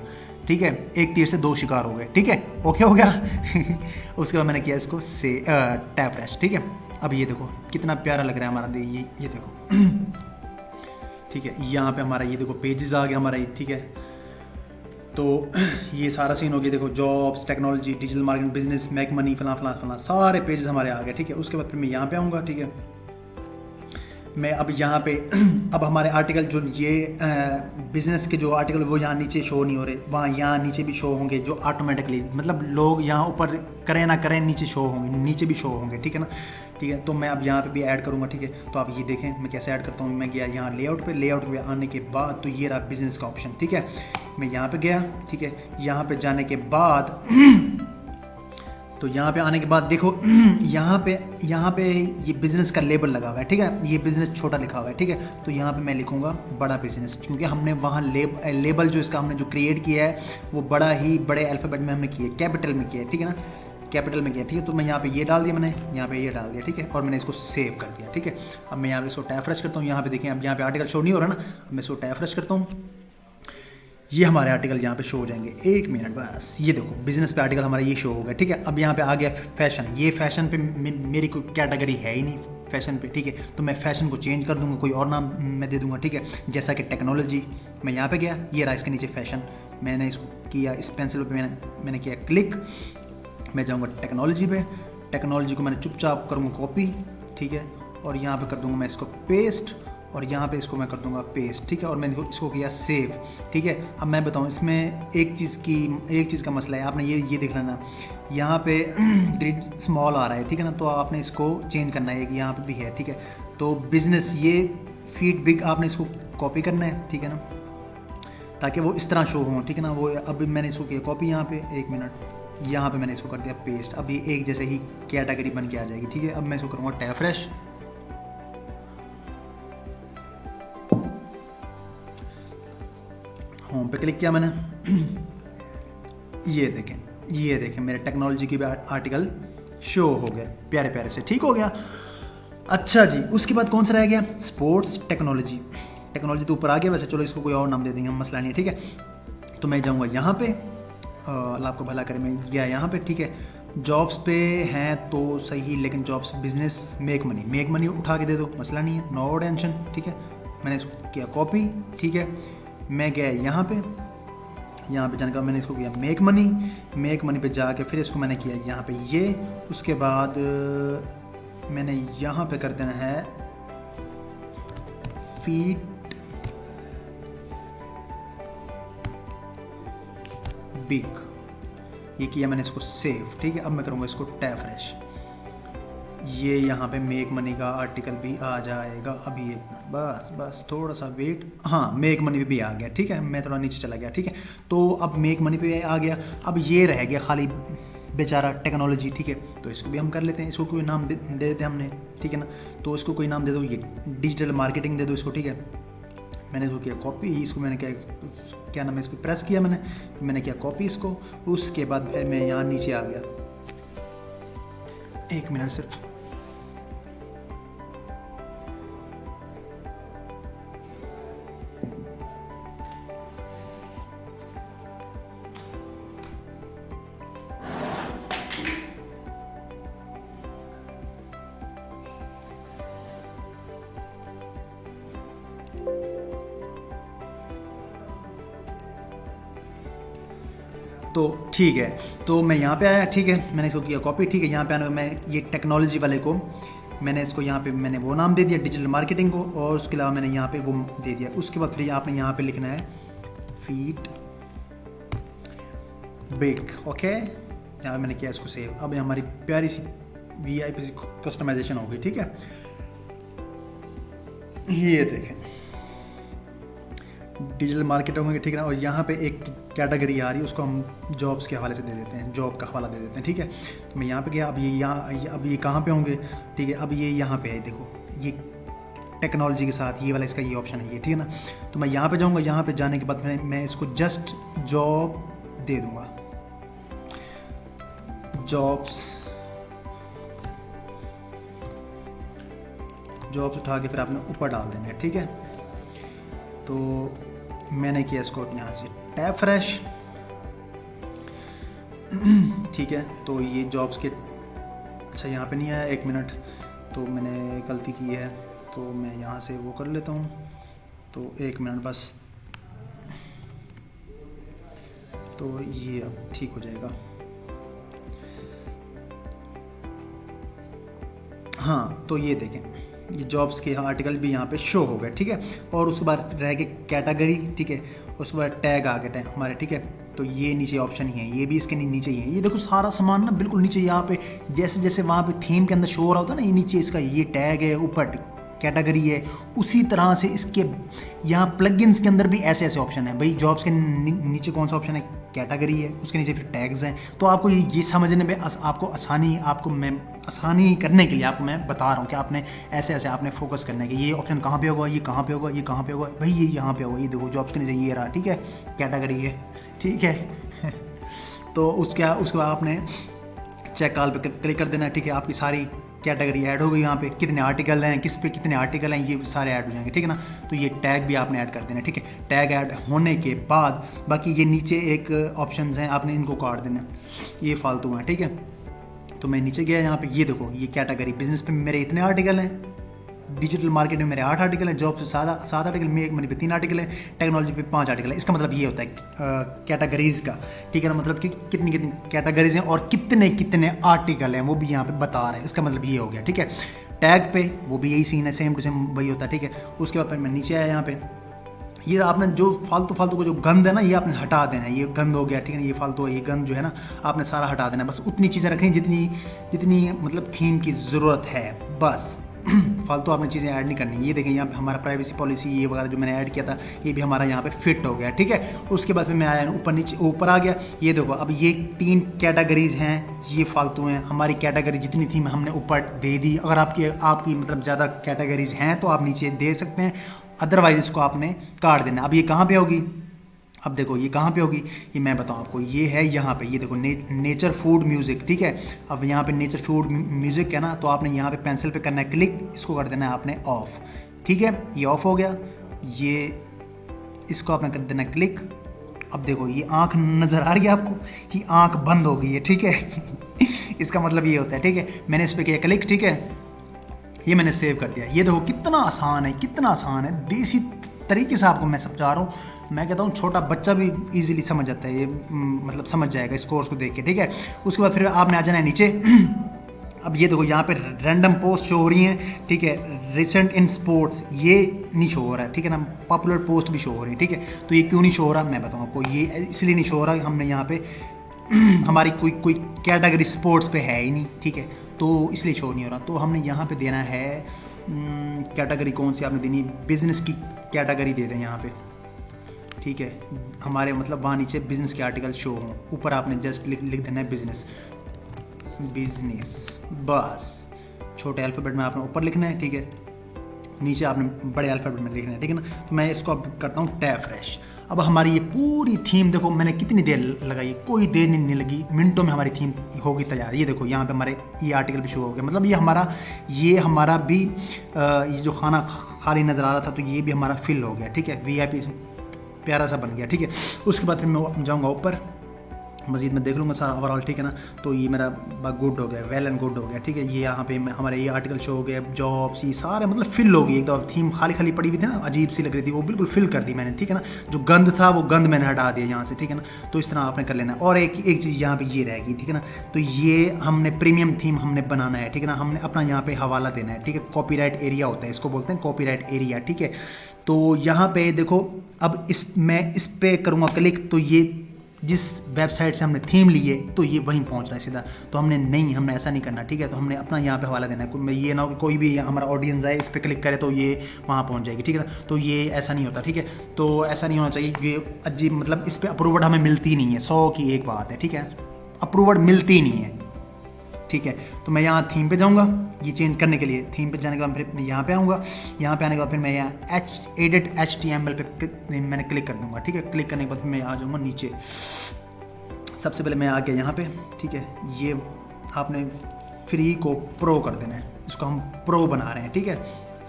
ठीक है। एक तीर से दो शिकार हो गए, ठीक है, ओके हो गया। उसके बाद मैंने किया इसको से टैप फ्रेश, ठीक है। अब ये देखो कितना प्यारा लग रहा है हमारा, ये देखो, ठीक है। यहाँ पे हमारा ये देखो पेजेस आ गया हमारा ये, ठीक है। तो ये सारा सीन हो गया, देखो jobs, technology, digital marketing, business, make money, फला सारे पेजेस हमारे आ गए, ठीक है। उसके बाद फिर मैं यहाँ पे आऊँगा, ठीक है। मैं अब यहाँ पे अब हमारे आर्टिकल जो ये बिज़नेस के जो आर्टिकल वो यहाँ नीचे शो नहीं हो रहे, वहाँ यहाँ नीचे भी शो होंगे, जो ऑटोमेटिकली, मतलब लोग यहाँ ऊपर करें ना करें नीचे शो होंगे, नीचे भी शो होंगे, ठीक है ना, ठीक है। तो मैं अब यहाँ पे भी ऐड करूँगा, ठीक है। तो आप ये देखें मैं कैसे ऐड करता हूँ। मैं गया यहाँ लेआउट पे आने के बाद तो ये रहा बिज़नेस का ऑप्शन, ठीक है। मैं यहाँ पे गया, ठीक है। यहाँ पे जाने के बाद तो यहाँ पे आने के बाद देखो यहाँ पे ये बिज़नेस का लेबल लगा हुआ है, ठीक है। ये बिज़नेस छोटा लिखा हुआ है, ठीक है। तो यहाँ पे मैं लिखूँगा बड़ा बिज़नेस, क्योंकि हमने वहाँ लेबल जो इसका हमने जो क्रिएट किया है वो बड़े अल्फ़ाबेट में हमने किया है, कैपिटल में किया है, ठीक है ना, कैपिटल में किया, ठीक है। तो मैं यहाँ पे ये डाल दिया, मैंने यहाँ पे ये डाल दिया, ठीक है। और मैंने इसको सेव कर दिया, ठीक है। अब मैं यहाँ पे इसको टैप फ्रेश करता हूँ, यहाँ पे देखें अब यहाँ पे आर्टिकल शो नहीं हो रहा ना, अब मैं इसको टैप फ्रेश करता हूँ, ये हमारे आर्टिकल यहाँ पे शो हो जाएंगे। एक मिनट बस, ये देखो बिजनेस पे आर्टिकल हमारा ये शो हो गया, ठीक है। अब यहाँ पे आ गया फैशन, ये फैशन पे मेरी कोई कैटेगरी है ही नहीं फैशन पे, ठीक है। तो मैं फैशन को चेंज कर दूंगा, कोई और नाम मैं दे दूंगा, ठीक है। जैसा कि टेक्नोलॉजी, मैं यहाँ पे गया, ये रहा इसके नीचे फैशन, मैंने इसको किया, इस पेंसिल पे मैंने किया क्लिक, मैं जाऊँगा टेक्नोलॉजी पे, टेक्नोलॉजी को मैंने चुपचाप करूँगा कॉपी, ठीक है। और यहाँ पे कर दूँगा मैं इसको पेस्ट, और यहाँ पे इसको मैं कर दूँगा पेस्ट, ठीक है। और मैंने इसको किया सेव, ठीक है। अब मैं बताऊँ इसमें एक चीज़ का मसला है, आपने ये देख लेना, यहाँ पे ग्रिड स्मॉल आ रहा है, ठीक है ना, तो आपने इसको चेंज करना है, यहाँ पे भी है, ठीक है। तो बिज़नेस ये फीट बिग आपने इसको कॉपी करना है, ठीक है ना, ताकि वो इस तरह शो हों, ठीक है ना। वो अब मैंने इसको किया कॉपी, यहाँ पे एक मिनट, यहाँ पे मैंने इसको कर दिया पेस्ट। अब ये एक जैसे ही कैटेगरी बन के आ जाएगी, ठीक है। अब मैं इसको करूँगा टैप फ्रेश, होम पे क्लिक किया मैंने, ये देखें मेरे टेक्नोलॉजी के भी आर्टिकल शो हो गए प्यारे प्यारे से, ठीक हो गया। अच्छा जी, उसके बाद कौन सा रह गया, स्पोर्ट्स टेक्नोलॉजी तो ऊपर आ गया, वैसे चलो इसको कोई और नाम दे देंगे, मसला नहीं है, ठीक है। तो मैं जाऊँगा यहाँ पे, अल्लाह आपको भला करे, मैं गया यहाँ पे, ठीक है। जॉब्स पे हैं तो सही, लेकिन जॉब्स बिजनेस मेक मनी उठा के दे दो, मसला नहीं है, नो टेंशन, ठीक है। मैंने इसको किया कॉपी, ठीक है। मैं गया यहाँ पे जाने का मैंने इसको किया मेक मनी पे जाके फिर इसको मैंने किया यहाँ पे ये, उसके बाद मैंने यहाँ पे कर देना है फीट बिग, ये किया मैंने इसको सेव, ठीक है। अब मैं करूँगा इसको टैप फ्रेश, ये यहाँ पे मेक मनी का आर्टिकल भी आ जाएगा। अभी एक बस बस थोड़ा सा वेट, हाँ मेक मनी पे भी आ गया, ठीक है, मैं थोड़ा नीचे चला गया, ठीक है। तो अब मेक मनी पे आ गया, अब ये रह गया खाली बेचारा टेक्नोलॉजी, ठीक है। तो इसको भी हम कर लेते हैं, इसको कोई नाम दे देते हैं हमने, ठीक है ना। तो इसको कोई नाम दे दो, ये डिजिटल मार्केटिंग दे दो इसको, ठीक है। मैंने इसको किया कॉपी, इसको मैंने क्या नाम है, इस पर प्रेस किया मैंने किया कॉपी इसको। उसके बाद फिर मैं यहाँ नीचे आ गया, 1 मिनट सिर्फ। तो ठीक है, तो मैं यहाँ पे आया, ठीक है, मैंने इसको किया कॉपी, ठीक है। यहाँ पे आने मैं ये टेक्नोलॉजी वाले को मैंने इसको यहाँ पे मैंने वो नाम दे दिया डिजिटल मार्केटिंग को, और उसके अलावा मैंने यहाँ पे वो दे दिया। उसके बाद फिर आपने यहाँ पे लिखना है फीड बेक, ओके। यहाँ मैंने किया इसको सेव। अब हमारी प्यारी सी VIP सी कस्टमाइजेशन हो गई, ठीक है। ये देखें डिजिटल मार्केट होंगे, ठीक है ना। और यहाँ पे एक कैटेगरी आ रही है, उसको हम जॉब्स के हवाले से दे देते हैं, जॉब का हवाला दे देते हैं, ठीक है। तो मैं यहाँ पे गया, अब ये कहाँ पे होंगे, ठीक है। अब ये यहाँ पे है, देखो ये टेक्नोलॉजी के साथ ये वाला इसका ये ऑप्शन है, ये ठीक है ना। तो मैं यहाँ पे जाऊँगा, यहाँ पे जाने के बाद मैं इसको जस्ट जॉब दे दूँगा, जॉब्स उठा के फिर आपने ऊपर डाल देना है, ठीक है। तो मैंने किया इसको यहाँ से टैब फ्रेश, ठीक है। तो ये जॉब्स के, अच्छा यहाँ पे नहीं आया, 1 मिनट, तो मैंने गलती की है, तो मैं यहाँ से वो कर लेता हूँ। तो 1 मिनट बस, तो ये अब ठीक हो जाएगा। हाँ, तो ये देखें, ये जॉब्स के आर्टिकल भी यहाँ पे शो हो गए, ठीक है। और उसके बाद रह गए कैटेगरी, ठीक है। उसके बाद टैग आ गए हमारे, ठीक है। तो ये नीचे ऑप्शन ही है, ये भी इसके नीचे ही है। ये देखो सारा सामान ना बिल्कुल नीचे, यहाँ पे जैसे जैसे वहाँ पे थीम के अंदर शो हो रहा होता है ना, ये नीचे इसका ये टैग है, ऊपर कैटेगरी है, उसी तरह से इसके यहाँ प्लगइन्स के अंदर भी ऐसे ऐसे ऑप्शन है भाई। जॉब्स के नीचे कौन सा ऑप्शन है, कैटेगरी है, उसके नीचे फिर टैग्स हैं। तो आपको ये समझने में आपको आसानी करने के लिए आपको मैं बता रहा हूँ कि आपने ऐसे ऐसे आपने फोकस करना है कि ये ऑप्शन कहाँ पे होगा, ये कहाँ पे होगा, ये कहाँ पे होगा, भाई ये यहाँ पे होगा। ये देखो जॉब्स के नीचे ये रहा, ठीक है, कैटेगरी है, ठीक है। तो उसके बाद आपने चेक कॉल पे क्लिक कर देना है, ठीक है। आपकी सारी कैटेगरी ऐड हो गई, यहाँ पे कितने आर्टिकल हैं, किस पे कितने आर्टिकल हैं, ये सारे ऐड हो जाएंगे, ठीक है ना। तो ये टैग भी आपने ऐड कर देना है, ठीक है। टैग ऐड होने के बाद बाकी ये नीचे एक ऑप्शंस हैं, आपने इनको काट देना, ये फालतू हैं, ठीक है। तो मैं नीचे गया, यहाँ पे ये देखो ये कैटेगरी बिजनेस पे मेरे इतने आर्टिकल हैं, डिजिटल मार्केट में मेरे 8 आर्टिकल हैं, जॉब पे 7 आर्टिकल, मेक मनी पे 3 आर्टिकल हैं, टेक्नोलॉजी पे 5 आर्टिकल है। इसका मतलब ये होता है कैटेगरीज़ का, ठीक है ना। मतलब कि कितनी कितनी कैटेगरीज हैं और कितने कितने आर्टिकल हैं वो भी यहाँ पे बता रहे हैं। इसका मतलब ये हो गया, ठीक है। टैग पे वो भी यही सीन है, सेम टू सेम वही होता है, ठीक है। उसके बाद फिर मैं नीचे आया, यहाँ पे ये आपने जो फालतू को जो गंद है ना, ये आपने हटा देना है। ये गंद हो गया, ठीक है ना, ये फालतू ये गंद जो है ना, आपने सारा हटा देना है। बस उतनी चीज़ें रखें जितनी मतलब थीम की ज़रूरत है, बस। फालतू आपने चीज़ें ऐड नहीं करनी। ये देखें यहाँ पे हमारा प्राइवेसी पॉलिसी ये वगैरह जो मैंने ऐड किया था, ये भी हमारा यहाँ पे फिट हो गया, ठीक है। उसके बाद फिर मैं आया ऊपर आ गया। ये देखो अब ये 3 कैटेगरीज हैं, ये फालतू हैं। हमारी कैटेगरी जितनी थी हमने ऊपर दे दी। अगर आपकी मतलब ज़्यादा कैटेगरीज हैं तो आप नीचे दे सकते हैं, अदरवाइज इसको आपने काट देना। अब ये कहाँ पे होगी, अब देखो ये कहाँ पे होगी, ये मैं बताऊँ आपको। ये है यहाँ पे, ये देखो नेचर फूड म्यूज़िक, ठीक है। अब यहाँ पे नेचर फूड म्यूज़िक है ना, तो आपने यहाँ पे पेंसिल पे करना है क्लिक, इसको कर देना है आपने ऑफ, ठीक है। ये ऑफ हो गया, ये इसको आपने कर देना है क्लिक। अब देखो ये आँख नज़र आ रही है आपको, ये आँख बंद हो गई है, ठीक है। इसका मतलब ये होता है, ठीक है। मैंने इस पर किया क्लिक, ठीक है, ये मैंने सेव कर दिया। ये देखो कितना आसान है, कितना आसान है। देसी तरीके से आपको मैं समझा रहा हूँ। मैं कहता हूँ छोटा बच्चा भी इजीली समझ जाता है, ये मतलब समझ जाएगा इस कोर्स को देख के, ठीक है। उसके बाद फिर आपने आ जाना है नीचे। अब ये देखो यहाँ पे रैंडम पोस्ट शो हो रही हैं, ठीक है। रिसेंट इन स्पोर्ट्स ये नहीं शो हो रहा है, ठीक है ना। पॉपुलर पोस्ट भी शो हो रही है, ठीक है। तो ये क्यों नहीं शो हो रहा मैं बताऊँ आपको। ये इसलिए नहीं शो हो रहा, हमने यहाँ पे हमारी कोई कैटेगरी स्पोर्ट्स पे है ही नहीं, ठीक है, तो इसलिए शो नहीं हो रहा। तो हमने यहाँ पे देना है कैटेगरी कौन सी आपने देनी है, बिजनेस की कैटेगरी दे दें यहाँ पे, ठीक है। हमारे मतलब वहाँ नीचे बिजनेस के आर्टिकल शो हों, ऊपर आपने जस्ट लिख देना है बिजनेस, बिजनेस, बस छोटे अल्फ़ाबेट में आपने ऊपर लिखना है, ठीक है। नीचे आपने बड़े अल्फ़ाबेट में लिखना है, ठीक है ना। तो मैं इसको अब करता हूँ टैब फ्रेश। अब हमारी ये पूरी थीम देखो मैंने कितनी देर लगाई, कोई देर नहीं लगी, मिनटों में हमारी थीम होगी तैयार। ये देखो यहाँ पे हमारे ये आर्टिकल भी शो हो गया, मतलब ये हमारा भी ये जो खाना खाली नज़र आ रहा था तो ये भी हमारा फिल हो गया, ठीक है। VIP प्यारा सा बन गया, ठीक है। उसके बाद फिर मैं जाऊँगा ऊपर, मज़ीद मैं देख लूँगा सारा ओवरऑल, ठीक है ना। तो ये मेरा गुड हो गया, वेल एंड गुड हो गया, ठीक है। ये यहाँ पे हमारे ये आर्टिकल शो हो गया, जॉब्स, ये सारे मतलब फिल हो गई। एक तो थीम खाली खाली पड़ी हुई थी ना, अजीब सी लग रही थी, वो बिल्कुल फिल कर दी मैंने, ठीक है ना। जो गंद था वो गंद मैंने हटा दिया यहाँ से, ठीक है ना। तो इस तरह आपने कर लेना। और एक चीज़ यहाँ पर ये रहेगी, ठीक है ना। तो ये हमने प्रीमियम थीम हमने बनाना है, ठीक है ना। हमने अपना यहाँ पर हवाला देना है, ठीक है। कॉपीराइट एरिया होता है, इसको बोलते हैं कॉपीराइट एरिया, ठीक है। तो यहाँ पे देखो अब मैं इस पे करूँगा क्लिक, तो ये जिस वेबसाइट से हमने थीम ली है तो ये वहीं पहुंच रहा है सीधा। तो हमने ऐसा नहीं करना, ठीक है। तो हमने अपना यहाँ पे हवाला देना है, ये ना हो कि कोई भी हमारा ऑडियंस आए इस पर क्लिक करे तो ये वहाँ पहुँच जाएगी, ठीक है ना। तो ये ऐसा नहीं होता, ठीक है। तो ऐसा नहीं होना चाहिए, ये अजीब मतलब इस पर अप्रूवल हमें मिलती नहीं है, 100 की एक बात है, ठीक है। अप्रूवल मिलती नहीं है, ठीक है। तो मैं यहाँ थीम पे जाऊँगा, ये चेंज करने के लिए थीम पे जाने के बाद फिर मैं यहाँ पे आऊँगा। यहाँ पे आने के बाद फिर मैं यहाँ एडिट HTML पे मैंने क्लिक कर दूँगा, ठीक है। क्लिक करने के बाद मैं आ जाऊँगा नीचे। सबसे पहले मैं आ गया यहाँ पे, ठीक है। ये आपने फ्री को प्रो कर देना है, इसको हम प्रो बना रहे हैं, ठीक है।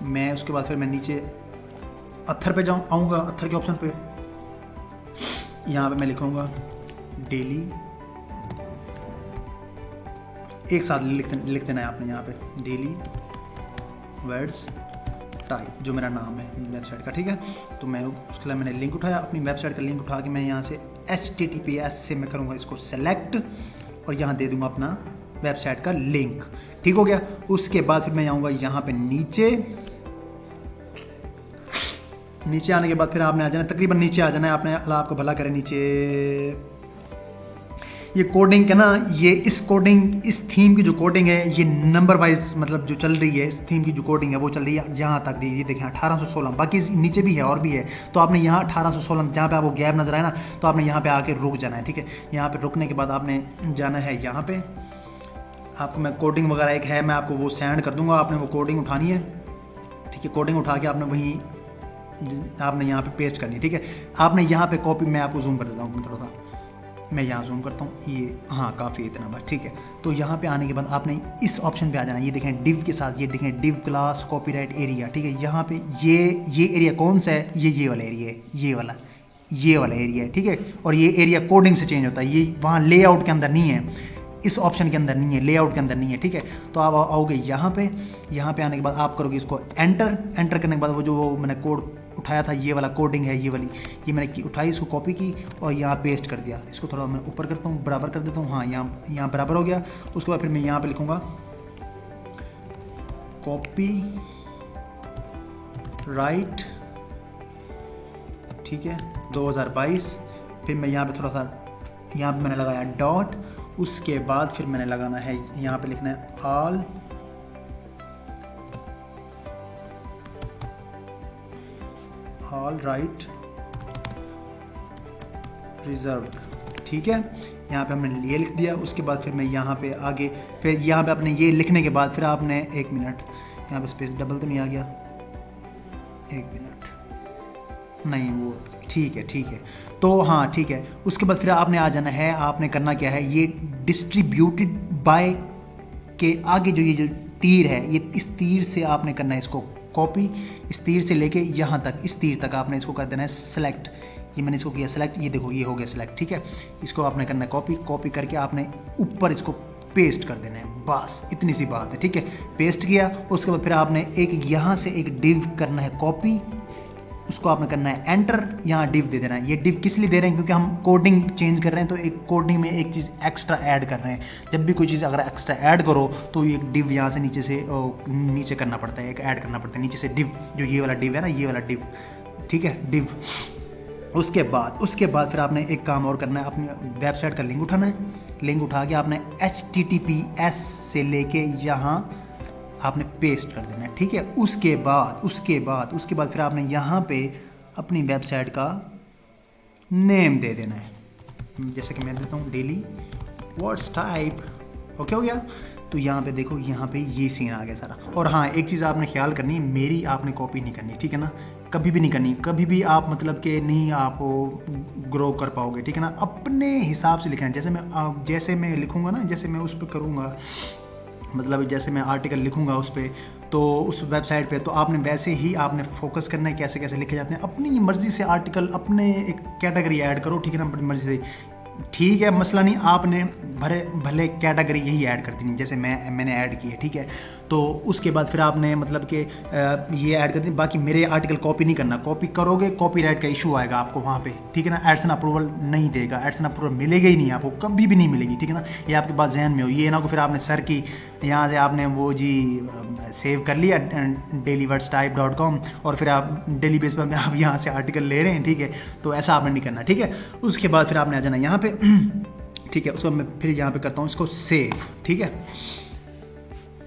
मैं उसके बाद फिर मैं नीचे अत्थर पे आऊँगा, अत्थर के ऑप्शन पे यहाँ पे मैं लिखूँगा डेली, एक साथ लिख देना है आपने यहाँ पे, डेली वर्ड्स टाइप, जो मेरा नाम है वेबसाइट का, ठीक है। तो मैं उसके लिए मैंने लिंक उठाया, अपनी वेबसाइट का लिंक उठा के मैं यहाँ से HTTPS से मैं करूँगा इसको सेलेक्ट और यहाँ दे दूँगा अपना वेबसाइट का लिंक, ठीक हो गया। उसके बाद फिर मैं आऊँगा यहाँ पे नीचे आने के बाद फिर आपने आ जाना, तकरीबन नीचे आ जाना है आपने, अल्लाह आपको भला करे। नीचे ये कोडिंग है ना, ये इस थीम की जो कोडिंग है ये नंबर वाइज मतलब जो चल रही है, इस थीम की जो कोडिंग है वो चल रही है यहाँ तक दी, ये देखें 1816, बाकी नीचे भी है और भी है। तो आपने यहाँ 1816 जहाँ पे आपको गैप नजर आए ना, तो आपने यहाँ पे आके रुक जाना है, ठीक है। यहाँ पे रुकने के बाद आपने जाना है यहाँ पे, आपको मैं कोडिंग वगैरह एक है मैं आपको वो सेंड कर दूँगा, आपने वो कोडिंग उठानी है, ठीक है। कोडिंग उठा के आपने वहीं आपने यहाँ पे पेस्ट करनी है, ठीक है। आपने यहाँ पे कॉपी, मैं आपको जूम कर देता हूँ थोड़ा सा, मैं यहाँ जूम करता हूँ, ये हाँ काफ़ी इतना बस, ठीक है। तो यहाँ पे आने के बाद आपने इस ऑप्शन पे आ जाना, ये देखें डिव के साथ, ये देखें डिव क्लास कॉपीराइट एरिया, ठीक है। यहाँ पे ये एरिया कौन सा है, ये वाला एरिया है, ये वाला एरिया है, ठीक है। और ये एरिया कोडिंग से चेंज होता है, ये वहाँ लेआउट के अंदर नहीं है, इस ऑप्शन के अंदर नहीं है, लेआउट के अंदर नहीं है, ठीक है। तो आप आओगे यहाँ पे आने के बाद आप करोगे इसको एंटर करने के बाद वो मैंने कोड उठाया था, ये वाला कोडिंग है, ये मैंने उठाई, इसको कॉपी की और यहाँ पेस्ट कर दिया। इसको थोड़ा मैं ऊपर करता हूँ, बराबर कर देता हूँ, हाँ यहाँ बराबर हो गया। उसके बाद फिर मैं यहाँ पे लिखूँगा कॉपी राइट, ठीक है 2022। फिर मैं यहाँ पे थोड़ा सा यहाँ पे मैंने लगाया डॉट, उसके बाद फिर मैंने लगाना है यहाँ पे लिखना है ऑल राइट रिजर्व्ड, ठीक है। यहाँ पे हमने ये लिख दिया। उसके बाद फिर मैं यहाँ पे आगे, फिर यहाँ पे आपने ये लिखने के बाद फिर आपने 1 मिनट, यहाँ पे स्पेस डबल तो नहीं आ गया, 1 मिनट नहीं, वो ठीक है। तो हाँ ठीक है। उसके बाद फिर आपने आ जाना है, आपने करना क्या है, ये डिस्ट्रीब्यूटेड बाय के आगे जो ये जो तीर है, ये इस तीर से आपने करना है इसको कॉपी, इस तीर से लेके यहाँ तक, इस तीर तक आपने इसको कर देना है सेलेक्ट। ये मैंने इसको किया सेलेक्ट, ये देखो ये हो गया सेलेक्ट, ठीक है। इसको आपने करना है कॉपी करके आपने ऊपर इसको पेस्ट कर देना है, बस इतनी सी बात है, ठीक है। पेस्ट किया, उसके बाद फिर आपने एक यहाँ से एक डिव करना है कॉपी, उसको आपने करना है एंटर, यहाँ डिव दे देना है। ये डिव किस लिए दे रहे हैं, क्योंकि हम कोडिंग चेंज कर रहे हैं, तो एक कोडिंग में एक चीज़ एक्स्ट्रा ऐड कर रहे हैं। जब भी कोई चीज़ अगर एक्स्ट्रा ऐड करो तो एक डिव यहाँ से नीचे से नीचे करना पड़ता है, एक ऐड करना पड़ता है नीचे से डिव, जो ये वाला डिव है ना, ये वाला डिव, ठीक है डिव। उसके बाद फिर आपने एक काम और करना है, अपनी वेबसाइट का लिंक उठाना है। लिंक उठा के आपने HTTPS से लेके यहाँ आपने पेस्ट कर देना है, ठीक है। उसके बाद फिर आपने यहाँ पे अपनी वेबसाइट का नेम दे देना है, जैसे कि मैं देता हूँ डेली वर्ड्स टाइप, ओके हो गया। तो यहाँ पे देखो, यहाँ पे ये सीन आ गया सारा। और हाँ, एक चीज़ आपने ख्याल करनी है, मेरी आपने कॉपी नहीं करनी, ठीक है ना, कभी भी नहीं करनी, कभी भी आप मतलब कि नहीं आप ग्रो कर पाओगे, ठीक है ना। अपने हिसाब से लिखना है, जैसे मैं लिखूँगा ना, जैसे मैं उस पर करूँगा, मतलब जैसे मैं आर्टिकल लिखूँगा उस पर, तो उस वेबसाइट पे, तो आपने वैसे ही आपने फोकस करना है कैसे कैसे लिखे जाते हैं। अपनी मर्ज़ी से आर्टिकल, अपने एक कैटेगरी ऐड करो, ठीक है ना, अपनी मर्ज़ी से, ठीक है, मसला नहीं। आपने भले कैटेगरी यही ऐड कर दी, जैसे मैंने ऐड की है, ठीक है। तो उसके बाद फिर आपने मतलब कि ये ऐड कर दी। बाकी मेरे आर्टिकल कॉपी नहीं करना, कॉपी करोगे कॉपीराइट का इशू आएगा आपको वहाँ पे, ठीक है ना। एडसन अप्रूवल नहीं देगा, एडसन अप्रूवल मिलेगा ही नहीं आपको, कभी भी नहीं मिलेगी, ठीक है ना। ये आपके पास जहन में हो, ये ना को फिर आपने सर की यहाँ से आपने वो जी सेव कर लिया dailywords-type.com, और फिर आप डेली बेस पर आप यहाँ से आर्टिकल ले रहे हैं, ठीक है। तो ऐसा आपने नहीं करना, ठीक है। उसके बाद फिर आपने आ जाना यहाँ पे, ठीक है। उसको मैं फिर यहाँ पे करता हूँ इसको सेव, ठीक है।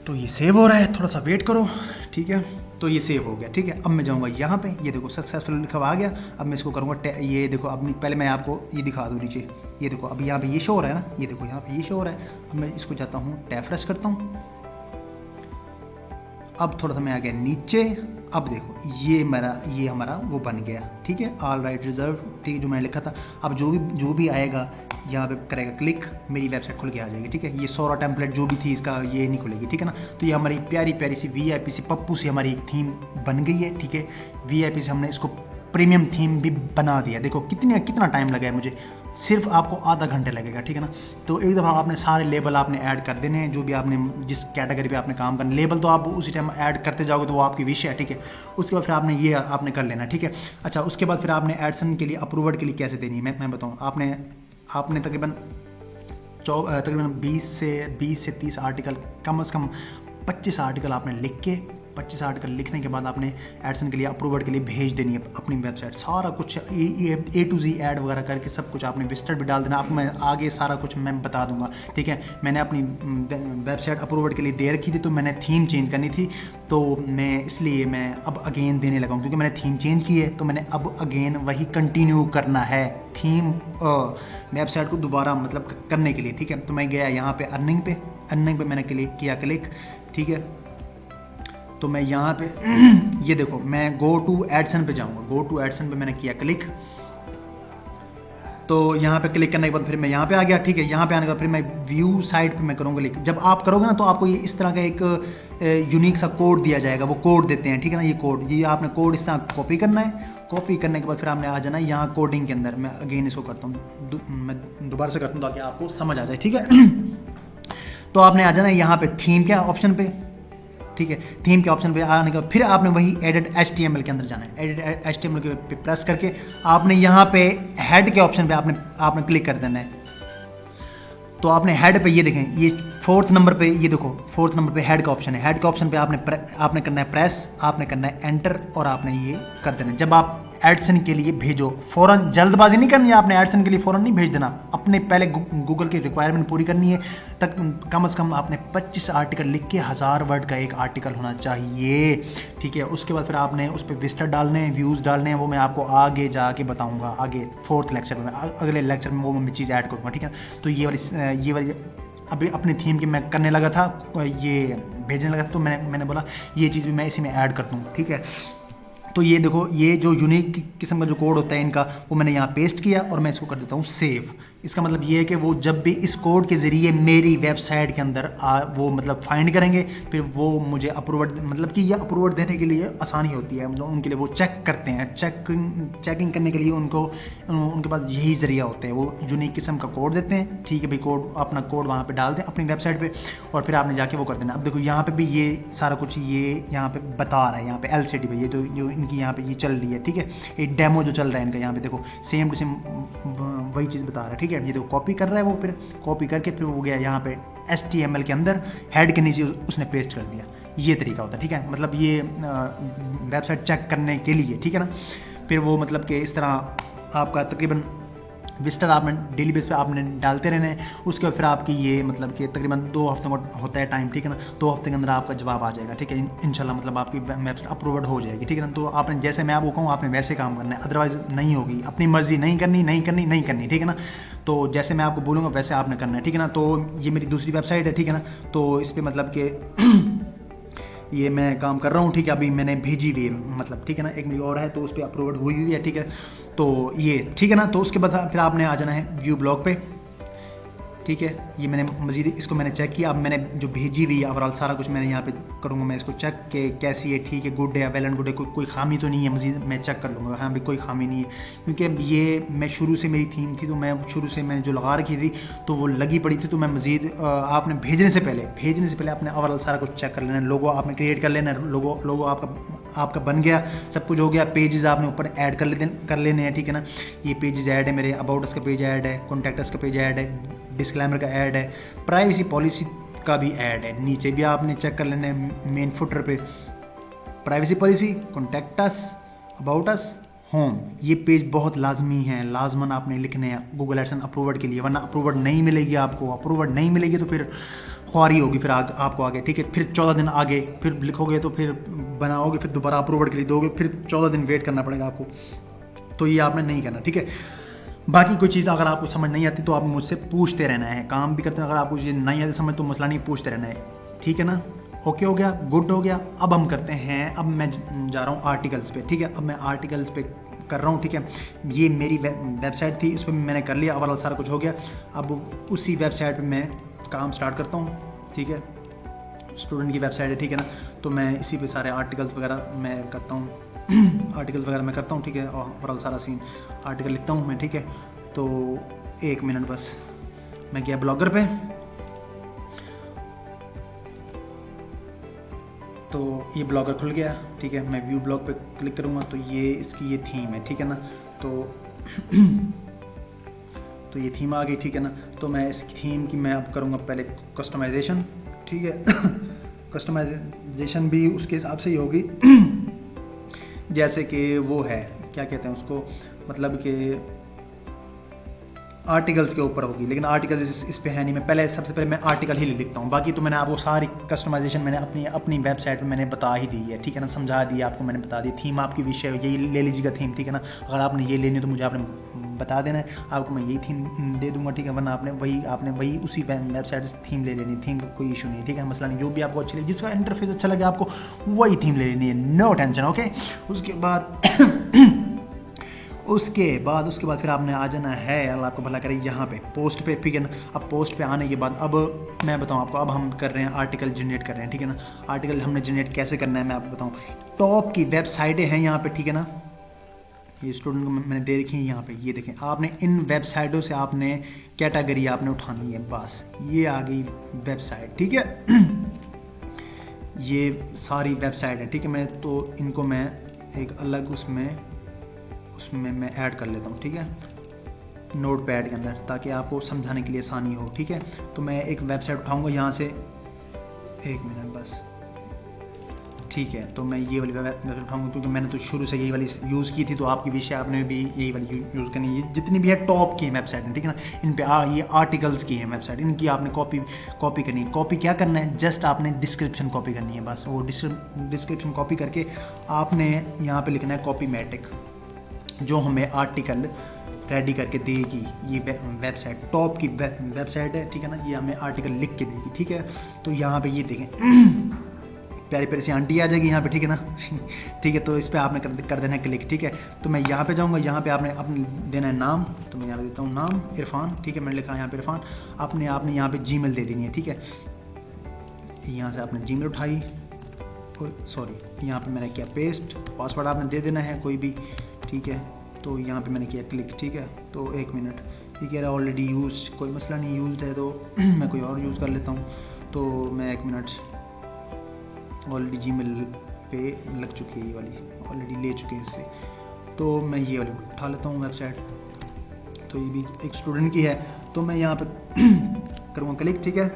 तो ये सेव हो रहा है, थोड़ा सा वेट करो, ठीक है। तो ये सेव हो गया, ठीक है। अब मैं जाऊँगा यहाँ पे, ये देखो सक्सेसफुल लिखा हुआ आ गया। अब मैं इसको करूँगा, ये देखो, अब पहले मैं आपको ये दिखा दूँ नीचे, ये देखो अब यहाँ पे ये शो हो रहा है ना, ये देखो यहाँ पे ये शो हो रहा है। अब मैं इसको जाता हूँ, टैब फ्रेश करता हूँ। अब थोड़ा सा मैं आ गया नीचे, अब देखो ये हमारा वो बन गया, ठीक है, ऑल राइट रिजर्व, ठीक है, जो मैंने लिखा था। अब जो भी आएगा यहाँ पे करेगा क्लिक, मेरी वेबसाइट खुल के आ जाएगी, ठीक है। ये सोरा टेम्पलेट जो भी थी इसका ये नहीं खुलेगी, ठीक है ना। तो ये हमारी प्यारी प्यारी सी VIP सी पप्पू सी हमारी एक थीम बन गई है, ठीक है। VIP से हमने इसको प्रीमियम थीम भी बना दिया। देखो कितना टाइम लगा है मुझे, सिर्फ आपको आधा घंटे लगेगा, ठीक है ना। तो एक दफ़ा आपने सारे लेबल आपने ऐड कर देने हैं, जो भी आपने जिस कैटेगरी पे आपने काम करना, लेबल तो आप उसी टाइम ऐड करते जाओगे तो वो आपकी विश है, ठीक है। उसके बाद फिर आपने ये आपने कर लेना, ठीक है। अच्छा, उसके बाद फिर आपने एडसन के लिए अप्रूवल के लिए कैसे देनी है मैं बताऊँ। आपने तकरीबन 20 से 30 आर्टिकल, कम से कम 25 आर्टिकल आपने लिख के, 25 आर्टिकल लिखने के बाद आपने एडसन के लिए अप्रूवल के लिए भेज देनी है अपनी वेबसाइट। सारा कुछ A to Z ऐड वगैरह करके सब कुछ आपने विजिटर भी डाल देना। आपको मैं आगे सारा कुछ मैं बता दूंगा, ठीक है। मैंने अपनी वेबसाइट अप्रूवल के लिए दे रखी थी, तो मैंने थीम चेंज करनी थी, तो इसलिए मैं अब अगेन देने लगा हूँ, क्योंकि मैंने थीम चेंज की है, तो मैंने अब अगेन वही कंटिन्यू करना है थीम वेबसाइट को दोबारा मतलब करने के लिए, ठीक है। तो मैं गया यहाँ पे अर्निंग पे मैंने किया क्लिक, ठीक है। तो मैं यहाँ पे ये देखो, मैं गो टू एडसन पे जाऊँगा, गो टू एडसन पे मैंने किया क्लिक। तो यहाँ पे क्लिक करने के बाद फिर मैं यहाँ पे आ गया, ठीक है। यहाँ पे आने के बाद फिर मैं व्यू साइट पे मैं करूँगा क्लिक। जब आप करोगे ना तो आपको ये इस तरह का एक यूनिक सा कोड दिया जाएगा, वो कोड देते हैं, ठीक है ना। ये कोड, ये आपने कोड इस तरह कॉपी करना है। कॉपी करने के बाद फिर आपने आ जाना है यहाँ कोडिंग के अंदर। मैं अगेन इसको करता हूँ, मैं दोबारा से करता हूँ ताकि आपको समझ आ जाए, ठीक है। तो आपने आ जाना है यहाँ पे थीम के ऑप्शन पे, ठीक है। थीम के ऑप्शन पे आने के बाद फिर आपने वही एडिट HTML के अंदर जाना है। एडिट HTML के पे प्रेस करके आपने यहाँ पे हेड के ऑप्शन पे आपने क्लिक कर देना है। तो आपने हेड पे, ये देखें, ये 4th नंबर पे, ये देखो 4th नंबर पे हेड का ऑप्शन है। हेड का ऑप्शन पे आपने करना है प्रेस, आपने करना है एंटर, और आपने ये कर देना है। जब आप एडसन के लिए भेजो, फ़ौरन जल्दबाजी नहीं करनी है, आपने एडसन के लिए फ़ौरन नहीं भेज देना, अपने पहले गूगल की रिक्वायरमेंट पूरी करनी है। तक कम से कम आपने 25 आर्टिकल लिख के 1000 वर्ड का एक आर्टिकल होना चाहिए, ठीक है। उसके बाद फिर आपने उस पर विजिटर डालने हैं, व्यूज़ डालने हैं, वो मैं आपको आगे जाके बताऊँगा, आगे 4th लेक्चर में, अगले लेक्चर में वो मैं चीज़ ऐड करूँगा, ठीक है। तो ये वाली अभी अपनी थीम की मैं करने लगा था, ये भेजने लगा था, तो मैंने बोला ये चीज़ भी मैं इसी में ऐड कर दूँ, ठीक है। तो ये देखो, ये जो यूनिक किस्म का जो कोड होता है इनका, वो मैंने यहाँ पेस्ट किया और मैं इसको कर देता हूँ सेव। इसका मतलब ये है कि वो जब भी इस कोड के ज़रिए मेरी वेबसाइट के अंदर वो मतलब फाइंड करेंगे, फिर वो मुझे अप्रूवल, मतलब कि ये अप्रूवल देने के लिए आसानी होती है, मतलब उनके लिए वो चेक करते हैं, चेकिंग करने के लिए उनके पास यही ज़रिया होते हैं। वो यूनिक किस्म का कोड देते हैं, ठीक है भाई, अपना कोड वहाँ पर डाल दें अपनी वेबसाइट पर, और फिर आपने जाके वो कर देना। अब देखो यहाँ पर भी ये सारा कुछ ये यहाँ पर बता रहा है, यहाँ पर LCD पे ये तो जो इनकी यहाँ पे ये चल रही है, ठीक है। ये डेमो जो चल रहा है इनका, यहाँ पे देखो सेम टू सेम वही चीज़ बता रहा है, ठीक है। ये देखो कॉपी कर रहा है वो, फिर कॉपी करके फिर वो गया यहाँ पे HTML के अंदर, हेड के नीचे उसने पेस्ट कर दिया। ये तरीका होता है, ठीक है। मतलब ये वेबसाइट चेक करने के लिए, ठीक है ना। फिर वो मतलब कि इस तरह आपका तकरीबन विजिटर आपने डेली बेस पे आपने डालते रहना है। उसके बाद फिर आपकी ये मतलब कि तकरीबन 2 हफ्तों का होता है टाइम, ठीक है ना। 2 हफ्ते के अंदर आपका जवाब आ जाएगा, ठीक है, इंशाल्लाह, मतलब आपकी वेबसाइट अप्रूव्ड हो जाएगी, ठीक है ना। तो आपने जैसे मैं आपको कहूँ आपने वैसे काम करना है, अदरवाइज़ नहीं होगी, अपनी मर्जी नहीं करनी, ठीक है ना। तो जैसे मैं आपको बोलूँगा वैसे आपने करना है, ठीक है ना। तो ये मेरी दूसरी वेबसाइट है, ठीक है ना। तो इस पर मतलब कि ये मैं काम कर रहा हूँ, ठीक है, अभी मैंने भेजी हुई है, मतलब, ठीक है ना। एक मेरी और है तो उस पर अप्रूव्ड हुई है, ठीक है। तो ये ठीक है ना। तो उसके बाद फिर आपने आ जाना है व्यू ब्लॉग पे, ठीक है। ये मैंने मज़ीद इसको मैंने चेक किया, अब मैंने जो भेजी हुई है ओवरऑल सारा कुछ मैंने यहाँ पे करूँगा, मैं इसको चेक के कैसी है, ठीक है, गुड है, वेल एंड गुड है, कोई खामी तो नहीं है, मज़ीद मैं चेक कर लूँगा, हाँ भी कोई खामी नहीं है, क्योंकि ये मैं शुरू से मेरी थीम थी, तो मैं शुरू से मैंने जो लगा रखी थी तो वो लगी पड़ी थी। तो मैं मज़ीद आपने भेजने से पहले आपने ओवरऑल सारा कुछ चेक कर लेना, लोगो आपने क्रिएट कर लेना, लोगो आपका बन गया, सब कुछ हो गया। पेजेस आपने ऊपर ऐड कर लेने हैं, ठीक है ना। ये पेजेस ऐड है मेरे, अबाउट अस का पेज ऐड है, कॉन्टैक्ट अस का पेज ऐड है, डिस्क्लेमर का ऐड है, प्राइवेसी पॉलिसी का भी ऐड है। नीचे भी आपने चेक कर लेना है मेन फुटर पे, privacy policy, contact us, about us, home, ये पेज बहुत लाजमी है, लाजमन आपने लिखने हैं गूगल एडसेंस अप्रूवर्ड के लिए, वरना अप्रूवर्ड नहीं मिलेगी आपको। अप्रूवर्ड नहीं मिलेगी तो फिर ख्वारी होगी फिर आपको आगे, ठीक है। फिर 14 दिन आगे फिर लिखोगे तो फिर बनाओगे, फिर दोबारा अप्रूवर्ड के लिए दोगे, फिर 14 दिन वेट करना पड़ेगा आपको। तो ये आपने नहीं करना, ठीक है। बाकी कोई चीज़ अगर आपको समझ नहीं आती तो आप मुझसे पूछते रहना है, काम भी करते हैं, अगर आपको ये नहीं आती समझ तो मसला नहीं, पूछते रहना है, ठीक है ना। ओके हो गया, गुड हो गया। अब हम करते हैं, अब मैं जा रहा हूँ आर्टिकल्स पे, ठीक है। अब मैं आर्टिकल्स पे कर रहा हूँ, ठीक है। ये मेरी वेबसाइट थी, इस पर मैंने कर लिया, ओवरऑल सारा कुछ हो गया। अब उसी वेबसाइट पर मैं काम स्टार्ट करता हूँ, ठीक है। स्टूडेंट की वेबसाइट है, ठीक है ना। तो मैं इसी पे सारे आर्टिकल्स वगैरह मैं करता हूँ आर्टिकल्स वगैरह मैं करता हूँ, ठीक है। और ओवरऑल सारा सीन आर्टिकल लिखता हूँ मैं, ठीक है। तो 1 मिनट बस, मैं गया ब्लॉगर पे, तो ये ब्लॉगर खुल गया, ठीक है। मैं व्यू ब्लॉग पे क्लिक करूँगा तो ये इसकी ये थीम है, ठीक है ना। तो ये थीम आ गई, ठीक है ना। तो मैं इस थीम की मैं अब करूँगा पहले कस्टमाइजेशन, ठीक है। कस्टमाइजेशन भी उसके हिसाब से ही होगी जैसे कि वो है, क्या कहते हैं उसको, मतलब कि आर्टिकल्स के ऊपर होगी, लेकिन आर्टिकल्स इस पे है नहीं। मैं पहले सबसे पहले मैं आर्टिकल ही लिखता हूँ, बाकी तो मैंने आपको सारी कस्टमाइजेशन मैंने अपनी वेबसाइट पे मैंने बता ही दी है, ठीक है ना। समझा दी आपको मैंने, बता दी। थीम आपकी विषय यही ले लीजिएगा थीम, ठीक है ना। अगर आपने ये लेनी तो मुझे आपने बता देना है, आपको मैं यही थीम दे दूंगा, ठीक है। वरना आपने वही उसी वेबसाइट से थीम ले लेनी, थीम का कोई इशू नहीं, ठीक है, मसला नहीं। जो भी आपको अच्छी लगे, जिसका इंटरफेस अच्छा लगे आपको, वही थीम ले लेनी है, नो टेंशन, ओके। उसके बाद फिर आपने आ जाना है, अल्लाह आपको भला करे, यहाँ पे पोस्ट पे, ठीक है ना। अब पोस्ट पे आने के बाद अब मैं बताऊँ आपको, अब हम कर रहे हैं आर्टिकल जनरेट कर रहे हैं, ठीक है ना। आर्टिकल हमने जनरेट कैसे करना है मैं आपको बताऊँ। टॉप की वेबसाइटें हैं यहाँ पे, ठीक है ना। ये स्टूडेंट को मैंने दे रखी है यहाँ पे, ये देखें। आपने इन वेबसाइटों से आपने कैटेगरी आपने उठानी है, बस ये आ गई वेबसाइट, ठीक है। ये सारी वेबसाइट है, ठीक है। मैं तो इनको मैं एक अलग उसमें मैं ऐड कर लेता हूँ, ठीक है, नोट पैड के अंदर, ताकि आपको समझाने के लिए आसानी हो, ठीक है। तो मैं एक वेबसाइट उठाऊँगा यहाँ से, 1 मिनट बस, ठीक है। तो मैं ये वाली वेबसाइट उठाऊँगा, क्योंकि मैंने तो शुरू से यही वाली यूज़ की थी, तो आपकी विषय आपने भी यही वाली यूज़ करनी है। जितनी भी है टॉप की वेबसाइट है, ठीक है ना। इन पे ये आर्टिकल्स की है वेबसाइट, इनकी आपने कॉपी करनी है। कॉपी क्या करना है, जस्ट आपने डिस्क्रिप्शन कॉपी करनी है, बस वो डिस्क्रिप्शन कॉपी करके आपने यहाँ पर लिखना है कॉपीमेटिक, जो हमें आर्टिकल रेडी करके देगी। ये वेबसाइट टॉप की वेबसाइट है, ठीक है ना। ये हमें आर्टिकल लिख के देगी, ठीक है। तो यहाँ पे ये देखें प्यारी प्यारी सी आंटी आ जाएगी यहाँ पे, ठीक है ना। ठीक है, तो इस पर आपने कर देना है क्लिक, ठीक है। तो मैं यहाँ पे जाऊँगा, यहाँ पे आपने देना है नाम, तो मैं यहाँ पे देता हूँ नाम इरफान, ठीक है। मैंने लिखा है यहाँ पे इरफान। आपने यहाँ पे जीमेल दे देनी है, ठीक है। यहाँ से आपने जीमेल उठाई, सॉरी, यहाँ पे मैंने किया पेस्ट, पासवर्ड आपने दे देना है कोई भी, ठीक है। तो यहाँ पे मैंने किया क्लिक, ठीक है। तो 1 मिनट, ये कह रहा है ऑलरेडी यूज, कोई मसला नहीं, यूज है तो मैं कोई और यूज़ कर लेता हूँ। तो मैं 1 मिनट, ऑलरेडी जीमेल पे लग चुकी है, ये वाली ऑलरेडी ले चुके हैं इससे, तो मैं ये वाली उठा लेता हूँ वेबसाइट। तो ये भी एक स्टूडेंट की है, तो मैं यहाँ पे करूँगा क्लिक, ठीक है।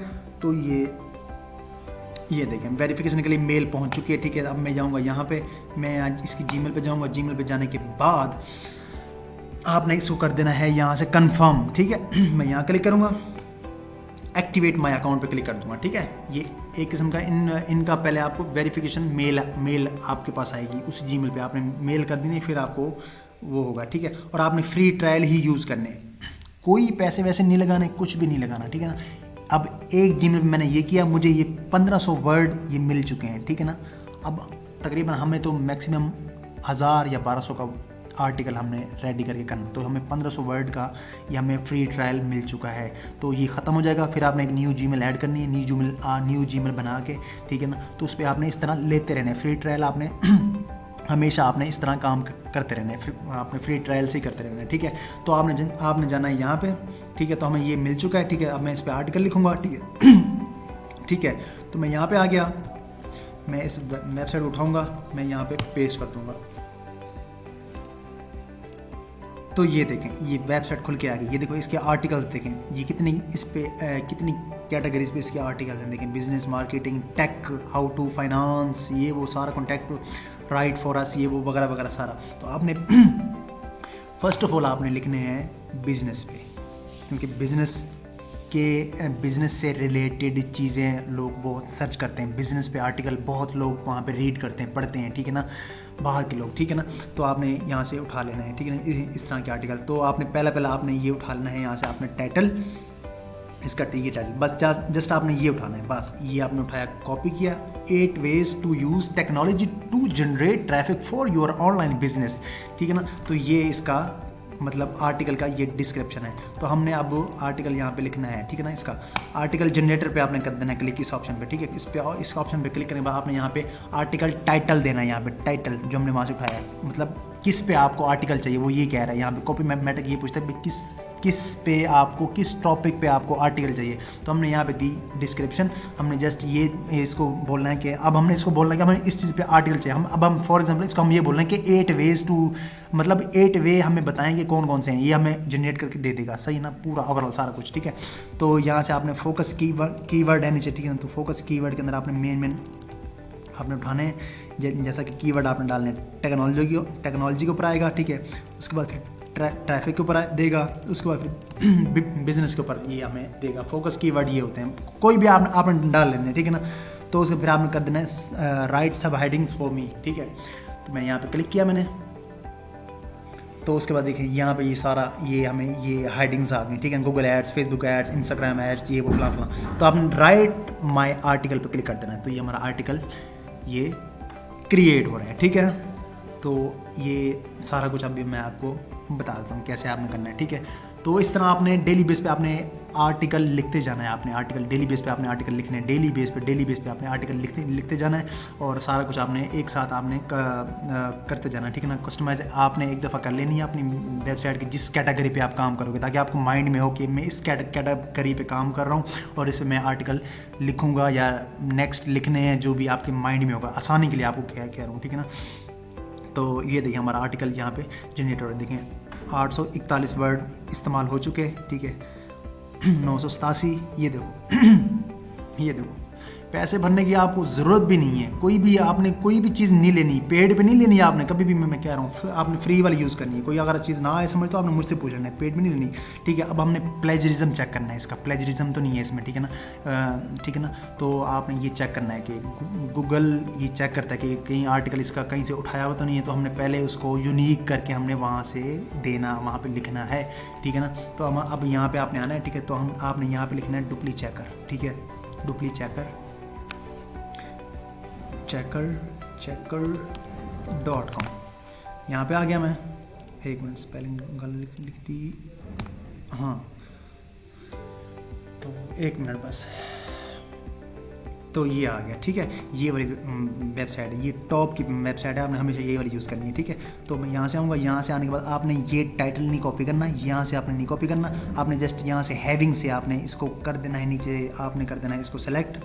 तो ये देखें वेरिफिकेशन के लिए मेल पहुंच चुकी है, ठीक है। अब मैं जाऊंगा यहाँ पे, मैं आज इसकी जीमेल पे जाऊंगा। जीमेल पे जाने के बाद आपने इसको कर देना है यहाँ से कंफर्म, ठीक है। मैं यहाँ क्लिक करूँगा, एक्टिवेट माय अकाउंट पे क्लिक कर दूंगा, ठीक है। ये एक किस्म का इनका पहले आपको वेरिफिकेशन मेल आपके पास आएगी, उस जीमेल पे आपने मेल कर देनी, फिर आपको वो होगा, ठीक है। और आपने फ्री ट्रायल ही यूज़ करने, कोई पैसे वैसे नहीं लगाने, कुछ भी नहीं लगाना, ठीक है ना। अब एक जीमेल पे मैंने ये किया, मुझे ये 1500 वर्ड ये मिल चुके हैं, ठीक है ना। अब तकरीबन हमें तो मैक्सिमम 1000 या 1200 का आर्टिकल हमने रेडी करके करना, तो हमें 1500 वर्ड का ये हमें फ्री ट्रायल मिल चुका है। तो ये ख़त्म हो जाएगा, फिर आपने एक न्यू जीमेल ऐड करनी है, न्यू जीमेल बना के, ठीक है ना। तो उस पर आपने इस तरह लेते रहना है फ्री ट्रायल, आपने हमेशा आपने इस तरह काम करते रहना है, आपने फ्री ट्रायल से ही करते रहना है, ठीक है। तो आपने जाना है यहाँ पे, ठीक है। तो हमें ये मिल चुका है, ठीक है। अब मैं इस पर आर्टिकल लिखूँगा, ठीक है ठीक है। तो मैं यहाँ पे आ गया, मैं इस वेबसाइट उठाऊँगा, मैं यहाँ पे पेस्ट कर दूँगा। तो ये देखें, ये वेबसाइट खुल के आ गई। ये देखो इसके आर्टिकल्स देखें, ये कितनी इस पे कितनी कैटेगरीज पे इसके आर्टिकल्स हैं। देखें, business, marketing, tech, how to finance, ये वो सारा कॉन्टैक्ट राइट फॉर अस, ये वो वगैरह वगैरह सारा। तो आपने फर्स्ट ऑफ ऑल आपने लिखने हैं बिजनेस पे, क्योंकि बिज़नेस से रिलेटेड चीज़ें लोग बहुत सर्च करते हैं। बिज़नेस पे आर्टिकल बहुत लोग वहाँ पे रीड करते हैं, पढ़ते हैं, ठीक है ना, बाहर के लोग, ठीक है ना। तो आपने यहाँ से उठा लेना है, ठीक है ना, इस तरह के आर्टिकल। तो आपने पहला आपने ये उठा लेना है, यहाँ से आपने टाइटल, इसका ये टाइटल बस जस्ट आपने ये उठाना है, बस ये आपने उठाया, कॉपी किया। 8 ways to use technology to generate traffic for your online business, ठीक है ना। तो ये इसका मतलब आर्टिकल का ये डिस्क्रिप्शन है। तो हमने अब आर्टिकल यहाँ पे लिखना है, ठीक है ना। इसका आर्टिकल जनरेटर पे आपने कर देना है क्लिक, इस ऑप्शन पे, ठीक है। इस ऑप्शन पे क्लिक करने के बाद आपने यहाँ पे आर्टिकल टाइटल देना है, यहाँ पे टाइटल जो हमने वहाँ से उठाया है, मतलब किस पे आपको आर्टिकल चाहिए वो ये कह रहा है। यहाँ पे कॉपी मैटर ये पूछता है किस पे आपको, किस टॉपिक पे आपको आर्टिकल चाहिए। तो हमने यहाँ पे दी डिस्क्रिप्शन, हमने जस्ट ये इसको बोलना है कि अब हमने इसको बोलना है कि हमें इस चीज़ पे आर्टिकल चाहिए। हम फॉर एग्जांपल इसको हम ये बोल रहे हैं कि 8 ways टू, मतलब 8 वे हमें बताएंगे कौन कौन से हैं, ये हमें जनरेट करके दे देगा, सही ना, पूरा ओवरऑल सारा कुछ, ठीक है। तो यहाँ से आपने फोकस कीवर्ड है नीचे, ठीक है ना। तो फोकस कीवर्ड के अंदर आपने मेन आपने उठाने हैं, जैसा कि कीवर्ड आपने डालने टेक्नोलॉजी के ऊपर आएगा, ठीक है। उसके बाद फिर ट्रैफिक के ऊपर देगा, उसके बाद फिर बिजनेस के ऊपर ये हमें देगा। फोकस कीवर्ड ये होते हैं, कोई भी आपने डाल लेने, ठीक है ना। तो उसके फिर आपने कर देना है राइट सब हेडिंग्स फॉर मी, ठीक है। तो मैं यहाँ पे क्लिक किया मैंने, तो उसके बाद देखिए यहाँ पे ये सारा ये हमें ये हेडिंग्स आ गई, ठीक है। Google ads, Facebook ads, Instagram ads, ये वो फला। तो आपने राइट माय आर्टिकल पे क्लिक कर देना है। तो ये हमारा आर्टिकल ये क्रिएट हो रहा है, ठीक है। तो ये सारा कुछ अभी मैं आपको बता देता हूँ कैसे आपने करना है, ठीक है। तो इस तरह आपने डेली बेस पे आपने आर्टिकल लिखते जाना है, आपने आर्टिकल डेली बेस पे आपने आर्टिकल लिखने हैं, डेली बेस पे आपने आर्टिकल लिखते जाना है, और सारा कुछ आपने एक साथ आपने करते जाना है, ठीक है ना। कस्टमाइज आपने एक दफ़ा कर लेनी है अपनी वेबसाइट की जिस कैटेगरी पे आप काम करोगे, ताकि आपको माइंड में हो कि मैं इस कैटेगरी पे काम कर रहा हूँ और इस पर मैं आर्टिकल लिखूँगा या नेक्स्ट लिखने हैं, जो भी आपके माइंड में होगा, आसानी के लिए आपको क्या कह रहा हूँ, ठीक है ना। तो ये देखिए हमारा आर्टिकल यहाँ पे जनरेट हो रहा है, देखें 841 वर्ड इस्तेमाल हो चुके हैं, ठीक है। 987, ये देखो ये देखो, पैसे भरने की आपको ज़रूरत भी नहीं है, आपने कोई भी चीज़ नहीं लेनी, पेड पे नहीं लेनी है आपने कभी भी, मैं कह रहा हूँ आपने फ्री वाली यूज़ करनी है। कोई अगर चीज़ ना आए समझ तो आपने मुझसे पूछ लेना है, पेड में नहीं लेनी, ठीक है। अब हमने प्लेजरिज्म चेक करना है, इसका प्लेजरिज्म तो नहीं है इसमें, ठीक है ना, ठीक है ना। तो आपने ये चेक करना है कि गूगल ये चेक करता है कि कहीं आर्टिकल इसका कहीं से उठाया हुआ तो नहीं है, तो हमने पहले उसको यूनिक करके हमने वहाँ से देना, वहाँ पर लिखना है, ठीक है ना। तो हम अब यहाँ पर आपने आना है, ठीक है। तो आपने यहाँ पर लिखना है डुप्ली चेकर, ठीक है, डुप्ली checker.com। यहाँ पे आ गया मैं, एक मिनट स्पेलिंग गलत लिख दी, हाँ तो एक मिनट बस। तो ये आ गया, ठीक है। ये वाली वेबसाइट है, ये टॉप की वेबसाइट है, आपने हमेशा ये वाली यूज़ करनी है, ठीक है। तो मैं यहाँ से आऊँगा, यहाँ से आने के बाद आपने ये टाइटल नहीं कॉपी करना, यहाँ से आपने नहीं कॉपी करना, आपने जस्ट यहाँ से हैविंग से आपने इसको कर देना है, नीचे आपने कर देना है इसको सेलेक्ट,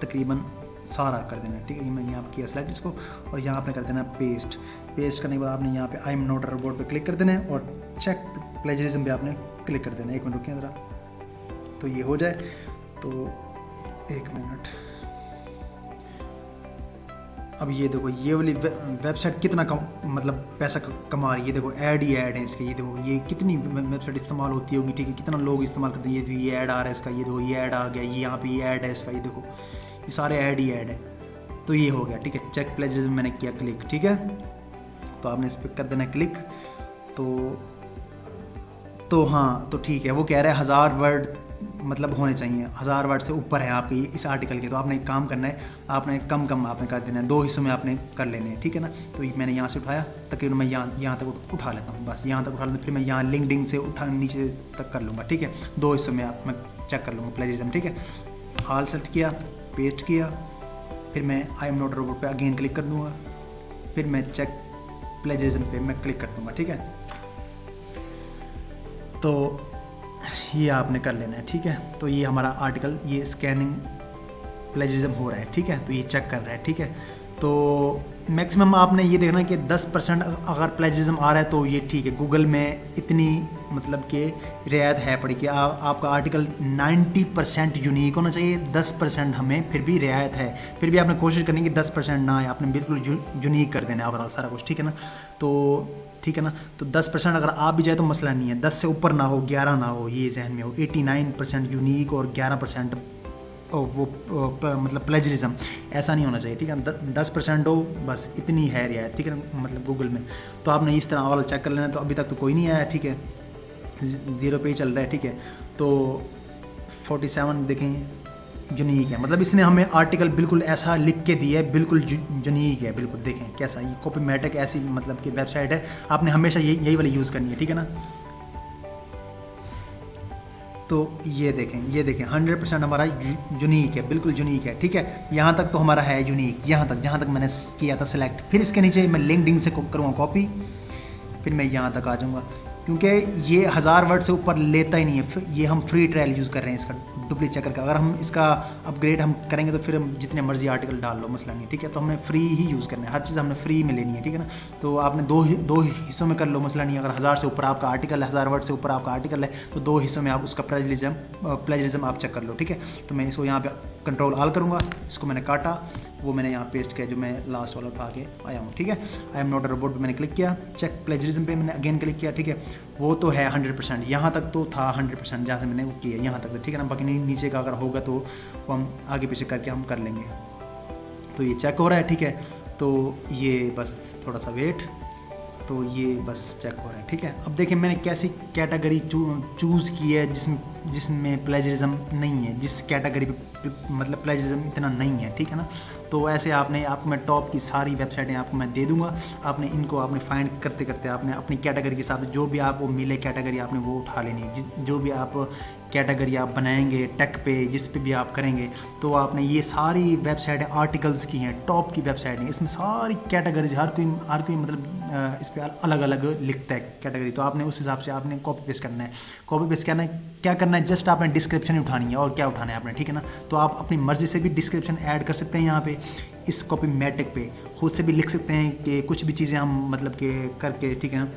तकरीबन सारा कर देना, ठीक है। ये मैंने यहाँ पर किया सेलेक्ट इसको, और यहाँ आपने कर देना पेस्ट करने के बाद आपने यहाँ पे I am not a robot पे क्लिक कर देना है, और चेक प्लेजरिज्म पे आपने क्लिक कर देना है। एक मिनट रुकिए ज़रा, तो ये हो जाए, तो एक मिनट अब ये देखो ये वाली वेबसाइट कितना मतलब पैसा कमा रही है, देखो ऐड ही ऐड है इसके। ये देखो ये कितनी वेबसाइट इस्तेमाल होती होगी, ठीक है, कितना लोग इस्तेमाल करते हैं। ये ऐड आ रहा है इसका, ये देखो ये ऐड आ गया, ये यहाँ पे ये ऐड है इसका, ये देखो ये सारे ऐड ही ऐड है। तो ये हो गया, ठीक है, चेक प्लेजरिज्म मैंने किया क्लिक, ठीक है। तो आपने इस पर कर देना क्लिक। तो हाँ, तो ठीक है, वो कह रहा है 1000 वर्ड मतलब होने चाहिए, 1000 वर्ड से ऊपर है आपके इस आर्टिकल के। तो आपने एक काम करना है, आपने कम आपने कर देना है, 2 हिस्सों में आपने कर लेने हैं, ठीक है ना। तो मैंने यहाँ से उठाया, तकरीबन मैं यहाँ तक उठा लेता हूँ, बस यहाँ तक उठा लेता हूँ। फिर मैं यहाँ लिंक्डइन से नीचे तक कर लूँगा, ठीक है। 2 हिस्सों में मैं चेक कर लूँगा प्लेजरिज्म, ठीक है। ऑल सेलेक्ट किया, पेस्ट किया, फिर मैं I am not a robot पे अगेन क्लिक कर दूँगा, फिर मैं चेक प्लेजरिज्म पे मैं क्लिक कर दूँगा, ठीक है। तो ये आपने कर लेना है, ठीक है। तो ये हमारा आर्टिकल ये स्कैनिंग प्लेजरिज्म हो रहा है, ठीक है। तो ये चेक कर रहा है, ठीक है। तो मैक्सिमम आपने ये देखना कि 10% अगर प्लेजरिज्म आ रहा है तो ये ठीक है। गूगल में इतनी मतलब कि रियायत है पड़ी कि आपका आर्टिकल 90% यूनिक होना चाहिए, 10% हमें फिर भी रियायत है। फिर भी आपने कोशिश करनी कि 10% ना आए, आपने बिल्कुल यूनिक कर देना है ओवरऑल सारा कुछ, ठीक है ना। तो ठीक है ना, तो 10% अगर आप भी जाए तो मसला नहीं है, 10 से ऊपर ना हो, 11 ना हो, ये जहन में हो। 89% यूनिक और 11% वो मतलब प्लेजरिज्म, ऐसा नहीं होना चाहिए, ठीक है। 10% हो बस, इतनी है रियायत, ठीक है ना, मतलब गूगल में। तो आपने इस तरह वाला चेक कर लेना। तो अभी तक तो कोई नहीं आया, ठीक है, 0 पे ही चल रहा है, ठीक है। तो 47 देखें यूनिक है, मतलब इसने हमें आर्टिकल बिल्कुल ऐसा लिख के दिया है, बिल्कुल यूनिक है, बिल्कुल देखें कैसा। ये कॉपीमेटिक ऐसी मतलब कि वेबसाइट है, आपने हमेशा यही वाली यूज़ करनी है, ठीक है ना। तो ये देखें 100% हमारा यूनिक है, बिल्कुल यूनिक है, ठीक है। यहाँ तक तो हमारा है यूनिक, यहाँ तक जहाँ तक मैंने किया था सिलेक्ट। फिर इसके नीचे मैं लिंक्डइन से करूँगा कॉपी, फिर मैं यहाँ तक आ जाऊँगा, क्योंकि ये 1000 वर्ड से ऊपर लेता ही नहीं है। ये हम फ्री ट्रायल यूज़ कर रहे हैं इसका, डुप्लीकेट चेकर का। अगर हम इसका अपग्रेड हम करेंगे तो फिर हम जितने मर्जी आर्टिकल डाल लो, मसला नहीं, ठीक है। तो हमने फ्री ही यूज़ करना है, हर चीज़ हमने फ्री में लेनी है, ठीक है ना। तो आपने दो हिस्सों में कर लो, मसला नहीं। अगर 1000 से ऊपर आपका आर्टिकल है, 1000 वर्ड से ऊपर आपका आर्टिकल है, तो 2 हिस्सों में आप उसका प्लेजरिज्म आप चेक कर लो, ठीक है। तो मैं इसको यहाँ पे कंट्रोल ऑल करूँगा, इसको मैंने काटा, वो मैंने यहाँ पेस्ट किया जो मैं लास्ट वाला उठा के आया हूँ, ठीक है। I am not a robot पे मैंने क्लिक किया, चेक प्लेजरिज्म पे मैंने अगेन क्लिक किया, ठीक है। वो तो है 100%, यहाँ तक तो था 100% जहाँ से मैंने वो किया, यहाँ तक, ठीक है ना। बाकी नीचे का अगर होगा तो वो हम आगे पीछे करके हम कर लेंगे। तो ये चेक हो रहा है, ठीक है। तो ये बस थोड़ा सा वेट, तो ये बस चेक हो रहा है, ठीक है। अब देखिए मैंने कैसी कैटेगरी चूज़ की है जिसमें प्लेजरिज्म नहीं है, जिस कैटेगरी पे मतलब प्लेजरिज्म इतना नहीं है, ठीक है ना। तो ऐसे आपको मैं टॉप की सारी वेबसाइटें आपको मैं दे दूंगा, आपने इनको आपने फाइंड करते करते आपने अपनी कैटेगरी के हिसाब से जो भी आपको मिले कैटेगरी आपने वो उठा लेनी है। जो भी आप कैटेगरी आप बनाएंगे टेक पे, जिस पे भी आप करेंगे, तो आपने ये सारी वेबसाइटें आर्टिकल्स की हैं, टॉप की वेबसाइट हैं, इसमें सारी कैटेगरीज हर कोई मतलब इस पर अलग अलग लिखता है कैटेगरी। तो आपने उस हिसाब से आपने कॉपी पेस्ट करना है। कॉपी पेस्ट करना है, क्या करना है, जस्ट आपने डिस्क्रिप्शन ही उठानी है, और क्या उठाना है आपने, ठीक है ना। तो आप अपनी मर्जी से भी डिस्क्रिप्शन ऐड कर सकते हैं यहाँ पे, इस कॉपीमेटिक पे खुद से भी लिख सकते हैं कि कुछ भी चीज़ें हम मतलब कि करके, ठीक है ना।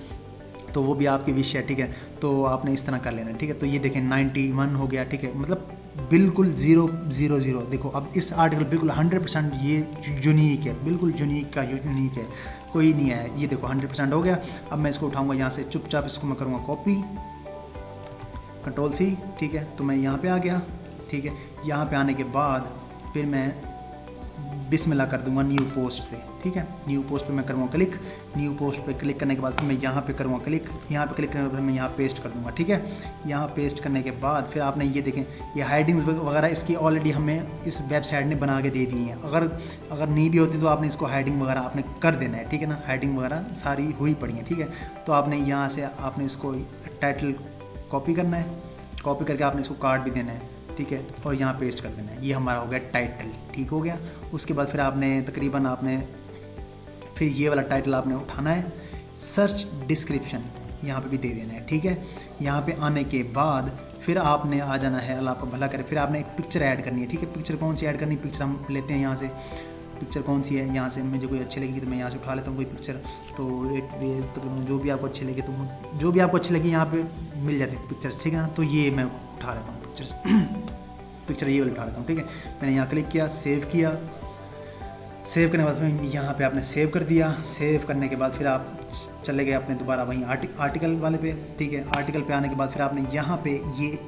तो वो भी आपकी विश है, ठीक है। तो आपने इस तरह कर लेना है, ठीक है। तो ये देखें 91 हो गया, ठीक है, मतलब बिल्कुल 000। देखो अब इस आर्टिकल बिल्कुल 100% ये यूनिक है, बिल्कुल यूनिक का यूनिक है, कोई नहीं है। ये देखो 100% हो गया। अब मैं इसको उठाऊंगा यहाँ से, चुपचाप इसको मैं करूँगा कॉपी, कंट्रोल C, ठीक है। तो मैं यहाँ पे आ गया, ठीक है। यहाँ पे आने के बाद फिर मैं बिस्मिल्लाह कर दूंगा न्यू पोस्ट से, ठीक है। न्यू पोस्ट पे मैं करूँगा क्लिक, न्यू पोस्ट पे क्लिक करने के बाद फिर मैं यहाँ पे करूँगा क्लिक, यहाँ पे क्लिक करने के बाद मैं यहाँ पेस्ट कर दूँगा, ठीक है। यहाँ पेस्ट करने के बाद फिर आपने ये देखें, ये हाइडिंग्स वगैरह इसकी ऑलरेडी हमें इस वेबसाइट ने बना के दे दी हैं। अगर नहीं भी होती तो आपने इसको हाइडिंग वगैरह आपने कर देना है, ठीक है ना। हाइडिंग वगैरह सारी हुई पड़ी है, ठीक है। तो आपने यहाँ से आपने इसको टाइटल कॉपी करना है, कॉपी करके आपने इसको काट भी देना है, ठीक है, और यहाँ पेस्ट कर देना है। ये हमारा हो गया टाइटल, ठीक हो गया। उसके बाद फिर आपने तकरीबन आपने फिर ये वाला टाइटल आपने उठाना है, सर्च डिस्क्रिप्शन यहाँ पे भी दे देना है, ठीक है। यहाँ पे आने के बाद फिर आपने आ जाना है, अल्लाह आपका भला करे, फिर आपने एक पिक्चर ऐड करनी है, ठीक है। पिक्चर कौन सी ऐड करनी है, पिक्चर हम लेते हैं यहाँ से, पिक्चर कौन सी है, यहाँ से मुझे कोई अच्छी लगेगी तो मैं यहाँ से उठा लेता हूँ कोई पिक्चर। तो 8 डेज तो जो भी आपको अच्छी लगे, तो जो भी आपको अच्छी लगी यहाँ पे मिल जाती है पिक्चर्स, ठीक है ना। तो ये मैं उठा लेता हूँ पिक्चर ये वाली उठा लेता हूँ, ठीक है। मैंने यहाँ क्लिक किया, सेव किया, सेव करने के बाद फिर यहाँ पे आपने सेव कर दिया। सेव करने के बाद फिर आप चले गए अपने दोबारा वहीं आर्टिकल वाले पे, ठीक है। आर्टिकल पे आने के बाद फिर आपने यहाँ पे ये,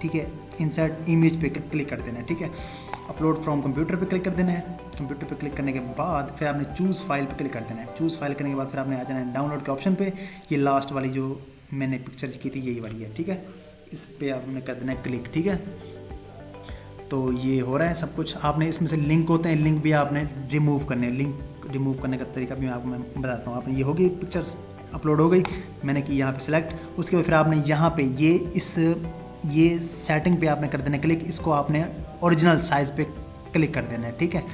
ठीक है, इंसर्ट इमेज पे क्लिक कर देना है, ठीक है। अपलोड फ्रॉम कंप्यूटर पे क्लिक कर देना है। कंप्यूटर पे क्लिक करने के बाद फिर आपने चूज़ फाइल पे क्लिक कर देना है। चूज़ फाइल करने के बाद फिर आपने आ जाना है डाउनलोड के ऑप्शन पे। ये लास्ट वाली जो मैंने पिक्चर की थी यही वाली है, ठीक है। इस पर आपने कर देना है क्लिक, ठीक है। तो ये हो रहा है सब कुछ। आपने इसमें से लिंक होते हैं, लिंक भी आपने रिमूव करने हैं। लिंक रिमूव करने का तरीका भी मैं आपको बताता हूँ। आपने ये होगी पिक्चर्स अपलोड हो गई, मैंने की यहाँ पे सिलेक्ट। उसके बाद फिर आपने यहाँ पे ये सेटिंग पे आपने कर देना है क्लिक। इसको आपने ओरिजिनल साइज़ पे क्लिक कर देना है, ठीक है।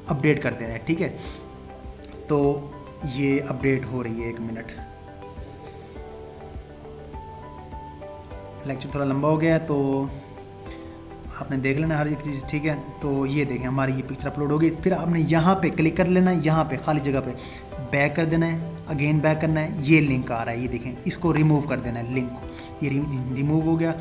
अपडेट कर देना है, ठीक है। तो ये अपडेट हो रही है, 1 मिनट। लेक्चर थोड़ा लंबा हो गया है तो आपने देख लेना हर एक चीज़, ठीक है। तो ये देखें हमारी ये पिक्चर अपलोड हो गई। फिर आपने यहाँ पे क्लिक कर लेना है, यहाँ पे खाली जगह पे बैक कर देना है, अगेन बैक करना है। ये लिंक आ रहा है, ये देखें, इसको रिमूव कर देना है लिंक को। ये रिमूव हो गया।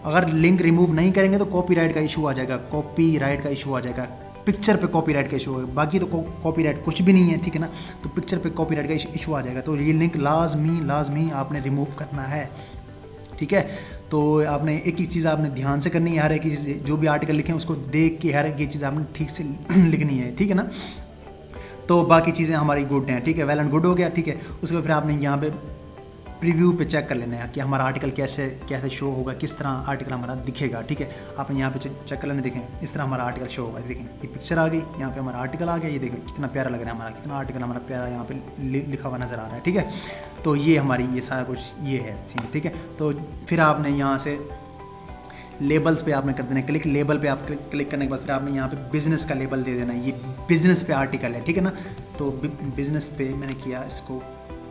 अगर लिंक रिमूव नहीं करेंगे तो कॉपीराइट का इशू आ जाएगा, कॉपीराइट का इशू आ जाएगा। पिक्चर पे कॉपीराइट का इशू होगा, बाकी तो कॉपीराइट कुछ भी नहीं है, ठीक है ना। तो पिक्चर पे कॉपीराइट का इशू आ जाएगा। तो ये लिंक लाजमी आपने रिमूव करना है, ठीक है। तो आपने एक ही चीज़ आपने ध्यान से करनी है, हर एक चीज़ जो भी आर्टिकल लिखे हैं उसको देख के हर एक चीज़ आपने ठीक से लिखनी है, ठीक है ना। तो बाकी चीज़ें हमारी गुड हैं, ठीक है, वेल एंड गुड हो गया, ठीक है। उसके बाद फिर आपने यहाँ पे प्रीव्यू पे चेक कर लेना है कि हमारा आर्टिकल कैसे शो होगा, किस तरह आर्टिकल हमारा दिखेगा, ठीक है। आपने यहाँ पे चेक कर लेना, देखें इस तरह हमारा आर्टिकल शो होगा। देखें ये पिक्चर आ गई, यहाँ पे हमारा आर्टिकल आ गया। ये देखें कितना प्यारा लग रहा है हमारा, कितना आर्टिकल हमारा प्यारा यहाँ पे लिखा हुआ नज़र आ रहा है, ठीक है। तो ये हमारी ये सारा कुछ ये है सीन, ठीक है। तो फिर आपने यहाँ से लेबल्स पे आपने कर देना क्लिक। लेबल पे आप क्लिक करने के बाद फिर आपने यहाँ पे बिज़नेस का लेबल दे देना है। ये बिज़नेस पे आर्टिकल है, ठीक है ना। तो बिज़नेस पे मैंने किया इसको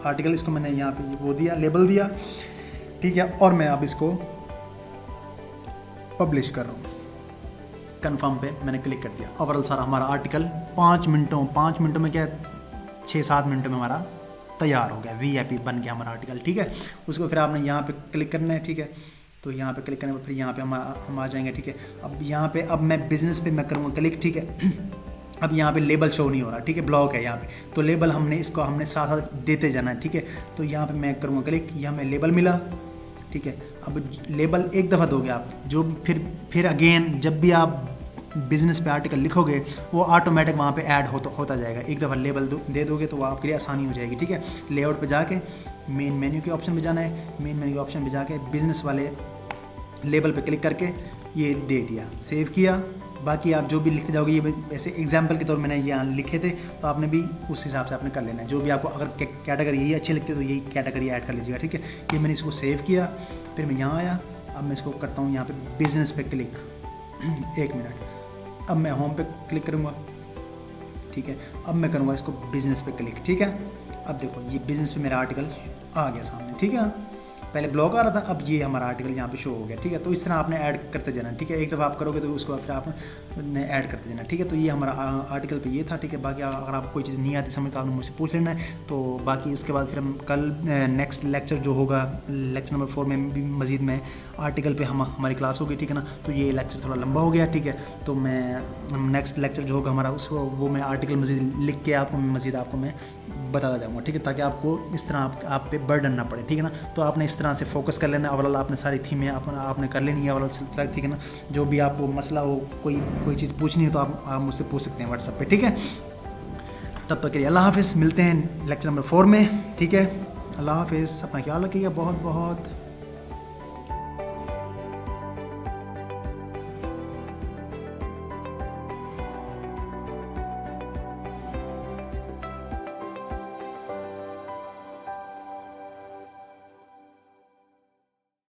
आर्टिकल, इसको मैंने यहाँ पे वो दिया, लेबल दिया, ठीक है। और मैं अब इसको पब्लिश कर रहा हूँ। कन्फर्म पे मैंने क्लिक कर दिया। ओवरऑल सारा हमारा आर्टिकल 5 मिनटों में क्या 6-7 मिनटों में हमारा तैयार हो गया, VIP बन गया हमारा आर्टिकल, ठीक है। उसको फिर आपने यहाँ पे क्लिक करना है, ठीक है। तो यहाँ पे क्लिक करने पर फिर यहाँ पे हम आ जाएंगे, ठीक है। अब यहाँ पे अब मैं बिज़नेस पे मैं करूँगा क्लिक, ठीक है। अब यहाँ पे लेबल शो नहीं हो रहा, ठीक है, ब्लॉक है यहाँ पे। तो लेबल हमने साथ साथ देते जाना है, ठीक है। तो यहाँ पे मैं करूँगा क्लिक, यहाँ में लेबल मिला, ठीक है। अब लेबल एक दफ़ा दोगे आप, जो फिर अगेन जब भी आप बिज़नेस पे आर्टिकल लिखोगे वो ऑटोमेटिक वहाँ पे ऐड होता जाएगा। एक दफ़ा लेबल दे दोगे तो वो आपके लिए आसानी हो जाएगी, ठीक है। लेआउट पे जाके मेन मेन्यू के ऑप्शन पे जाना है। मेन मेन्यू के ऑप्शन पे जाके बिज़नेस वाले लेबल पे क्लिक करके ये दे दिया, सेव किया। बाकी आप जो भी लिखते जाओगे, ये वैसे एग्जाम्पल के तौर मैंने यहाँ लिखे थे, तो आपने भी उस हिसाब से आपने कर लेना है। जो भी आपको अगर कैटेगरी यही अच्छी लगती है तो यही कैटेगरी ऐड कर लीजिएगा, ठीक है। ये मैंने इसको सेव किया, फिर मैं यहाँ आया। अब मैं इसको करता हूँ यहाँ पे बिज़नेस पे क्लिक। 1 मिनट। अब मैं होम पे क्लिक करूँगा, ठीक है। अब मैं करूँगा इसको बिज़नेस पे क्लिक, ठीक है। अब देखो ये बिज़नेस पे मेरा आर्टिकल आ गया सामने, ठीक है। पहले ब्लॉक आ रहा था, अब ये हमारा आर्टिकल यहाँ पे शो हो गया, ठीक है। तो इस तरह आपने ऐड करते जाना, ठीक है। एक दफ़ा आप करोगे तो उसको फिर आपने ऐड करते जाना, ठीक है। तो ये हमारा आर्टिकल पे ये था, ठीक है। बाकी अगर आपको कोई चीज़ नहीं आती समझ तो आपने मुझसे पूछ लेना है। तो बाकी उसके बाद फिर हम कल नेक्स्ट लेक्चर जो होगा, लेक्चर नंबर 4 में भी मज़ीद में आर्टिकल पे हमारी क्लास होगी, ठीक है ना। तो ये लेक्चर थोड़ा लंबा हो गया, ठीक है। तो मैं नेक्स्ट लेक्चर जो होगा हमारा उसको वो मैं आर्टिकल मज़ीद लिख के आपको मैं बताता जाऊँगा, ठीक है। ताकि आपको इस तरह आप पे बर्डन ना पड़े, ठीक है ना। तो आपने इस तरह से फोकस कर लेना। ओवरऑल आपने सारी थीमें आपने कर लेनी है ओवरऑल, ठीक है ना। जो भी आपको मसला हो, कोई चीज़ पूछनी है तो आप मुझसे पूछ सकते हैं व्हाट्सएप पे, ठीक है। तब तक के लिए अल्लाह हाफ़िज़, मिलते हैं लेक्चर नंबर 4 में, ठीक है। अल्लाह हाफ़िज़, अपना ख्याल रखिएगा बहुत बहुत।